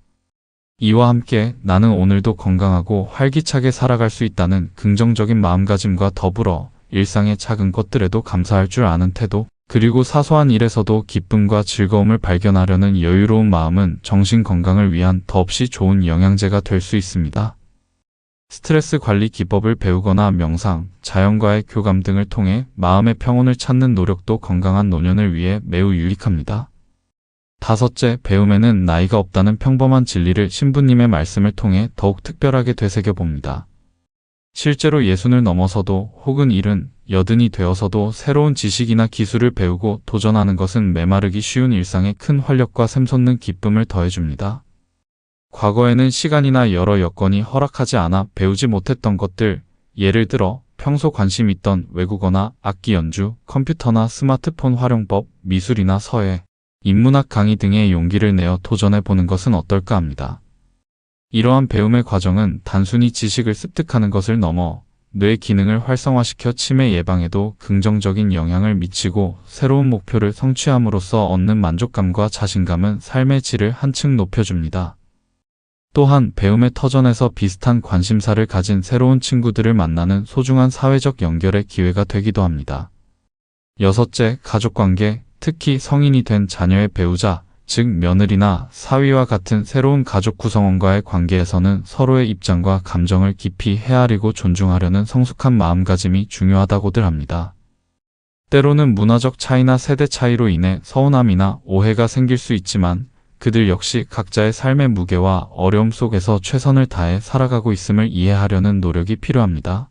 이와 함께 나는 오늘도 건강하고 활기차게 살아갈 수 있다는 긍정적인 마음가짐과 더불어 일상의 작은 것들에도 감사할 줄 아는 태도, 그리고 사소한 일에서도 기쁨과 즐거움을 발견하려는 여유로운 마음은 정신 건강을 위한 더없이 좋은 영양제가 될 수 있습니다. 스트레스 관리 기법을 배우거나 명상, 자연과의 교감 등을 통해 마음의 평온을 찾는 노력도 건강한 노년을 위해 매우 유익합니다. 다섯째, 배움에는 나이가 없다는 평범한 진리를 신부님의 말씀을 통해 더욱 특별하게 되새겨봅니다. 실제로 60을 넘어서도 혹은 70, 80이 되어서도 새로운 지식이나 기술을 배우고 도전하는 것은 메마르기 쉬운 일상에 큰 활력과 샘솟는 기쁨을 더해줍니다. 과거에는 시간이나 여러 여건이 허락하지 않아 배우지 못했던 것들, 예를 들어 평소 관심 있던 외국어나 악기 연주, 컴퓨터나 스마트폰 활용법, 미술이나 서예, 인문학 강의 등의 용기를 내어 도전해보는 것은 어떨까 합니다. 이러한 배움의 과정은 단순히 지식을 습득하는 것을 넘어 뇌 기능을 활성화시켜 치매 예방에도 긍정적인 영향을 미치고 새로운 목표를 성취함으로써 얻는 만족감과 자신감은 삶의 질을 한층 높여줍니다. 또한 배움의 터전에서 비슷한 관심사를 가진 새로운 친구들을 만나는 소중한 사회적 연결의 기회가 되기도 합니다. 여섯째, 가족관계, 특히 성인이 된 자녀의 배우자, 즉 며느리나 사위와 같은 새로운 가족 구성원과의 관계에서는 서로의 입장과 감정을 깊이 헤아리고 존중하려는 성숙한 마음가짐이 중요하다고들 합니다. 때로는 문화적 차이나 세대 차이로 인해 서운함이나 오해가 생길 수 있지만 그들 역시 각자의 삶의 무게와 어려움 속에서 최선을 다해 살아가고 있음을 이해하려는 노력이 필요합니다.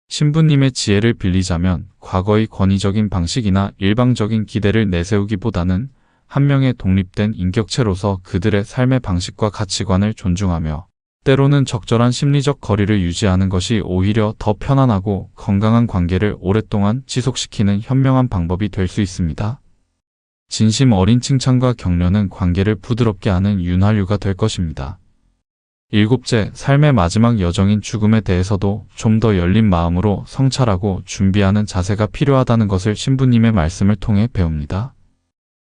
신부님의 지혜를 빌리자면 과거의 권위적인 방식이나 일방적인 기대를 내세우기보다는 한 명의 독립된 인격체로서 그들의 삶의 방식과 가치관을 존중하며 때로는 적절한 심리적 거리를 유지하는 것이 오히려 더 편안하고 건강한 관계를 오랫동안 지속시키는 현명한 방법이 될 수 있습니다. 진심 어린 칭찬과 격려는 관계를 부드럽게 하는 윤활유가 될 것입니다. 일곱째, 삶의 마지막 여정인 죽음에 대해서도 좀 더 열린 마음으로 성찰하고 준비하는 자세가 필요하다는 것을 신부님의 말씀을 통해 배웁니다.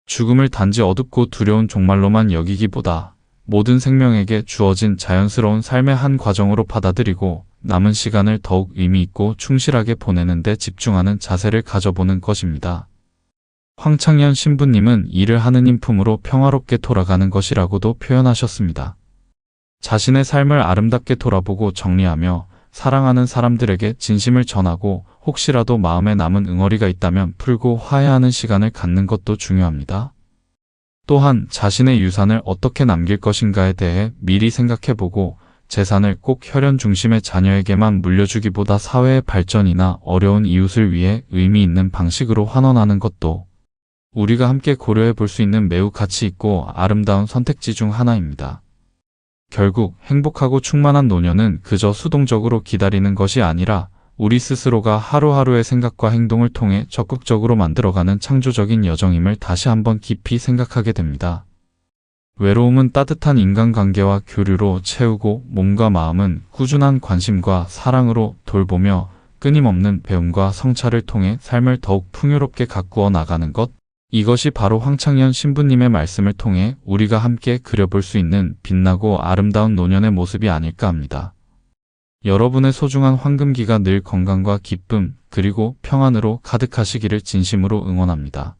죽음을 단지 어둡고 두려운 종말로만 여기기보다 모든 생명에게 주어진 자연스러운 삶의 한 과정으로 받아들이고 남은 시간을 더욱 의미 있고 충실하게 보내는 데 집중하는 자세를 가져보는 것입니다. 황창현 신부님은 이를 하느님 품으로 평화롭게 돌아가는 것이라고도 표현하셨습니다. 자신의 삶을 아름답게 돌아보고 정리하며 사랑하는 사람들에게 진심을 전하고 혹시라도 마음에 남은 응어리가 있다면 풀고 화해하는 시간을 갖는 것도 중요합니다. 또한 자신의 유산을 어떻게 남길 것인가에 대해 미리 생각해보고 재산을 꼭 혈연 중심의 자녀에게만 물려주기보다 사회의 발전이나 어려운 이웃을 위해 의미 있는 방식으로 환원하는 것도 우리가 함께 고려해 볼 수 있는 매우 가치 있고 아름다운 선택지 중 하나입니다. 결국 행복하고 충만한 노년은 그저 수동적으로 기다리는 것이 아니라 우리 스스로가 하루하루의 생각과 행동을 통해 적극적으로 만들어가는 창조적인 여정임을 다시 한번 깊이 생각하게 됩니다. 외로움은 따뜻한 인간관계와 교류로 채우고 몸과 마음은 꾸준한 관심과 사랑으로 돌보며 끊임없는 배움과 성찰을 통해 삶을 더욱 풍요롭게 가꾸어 나가는 것, 이것이 바로 황창현 신부님의 말씀을 통해 우리가 함께 그려볼 수 있는 빛나고 아름다운 노년의 모습이 아닐까 합니다. 여러분의 소중한 황금기가 늘 건강과 기쁨 그리고 평안으로 가득하시기를 진심으로 응원합니다.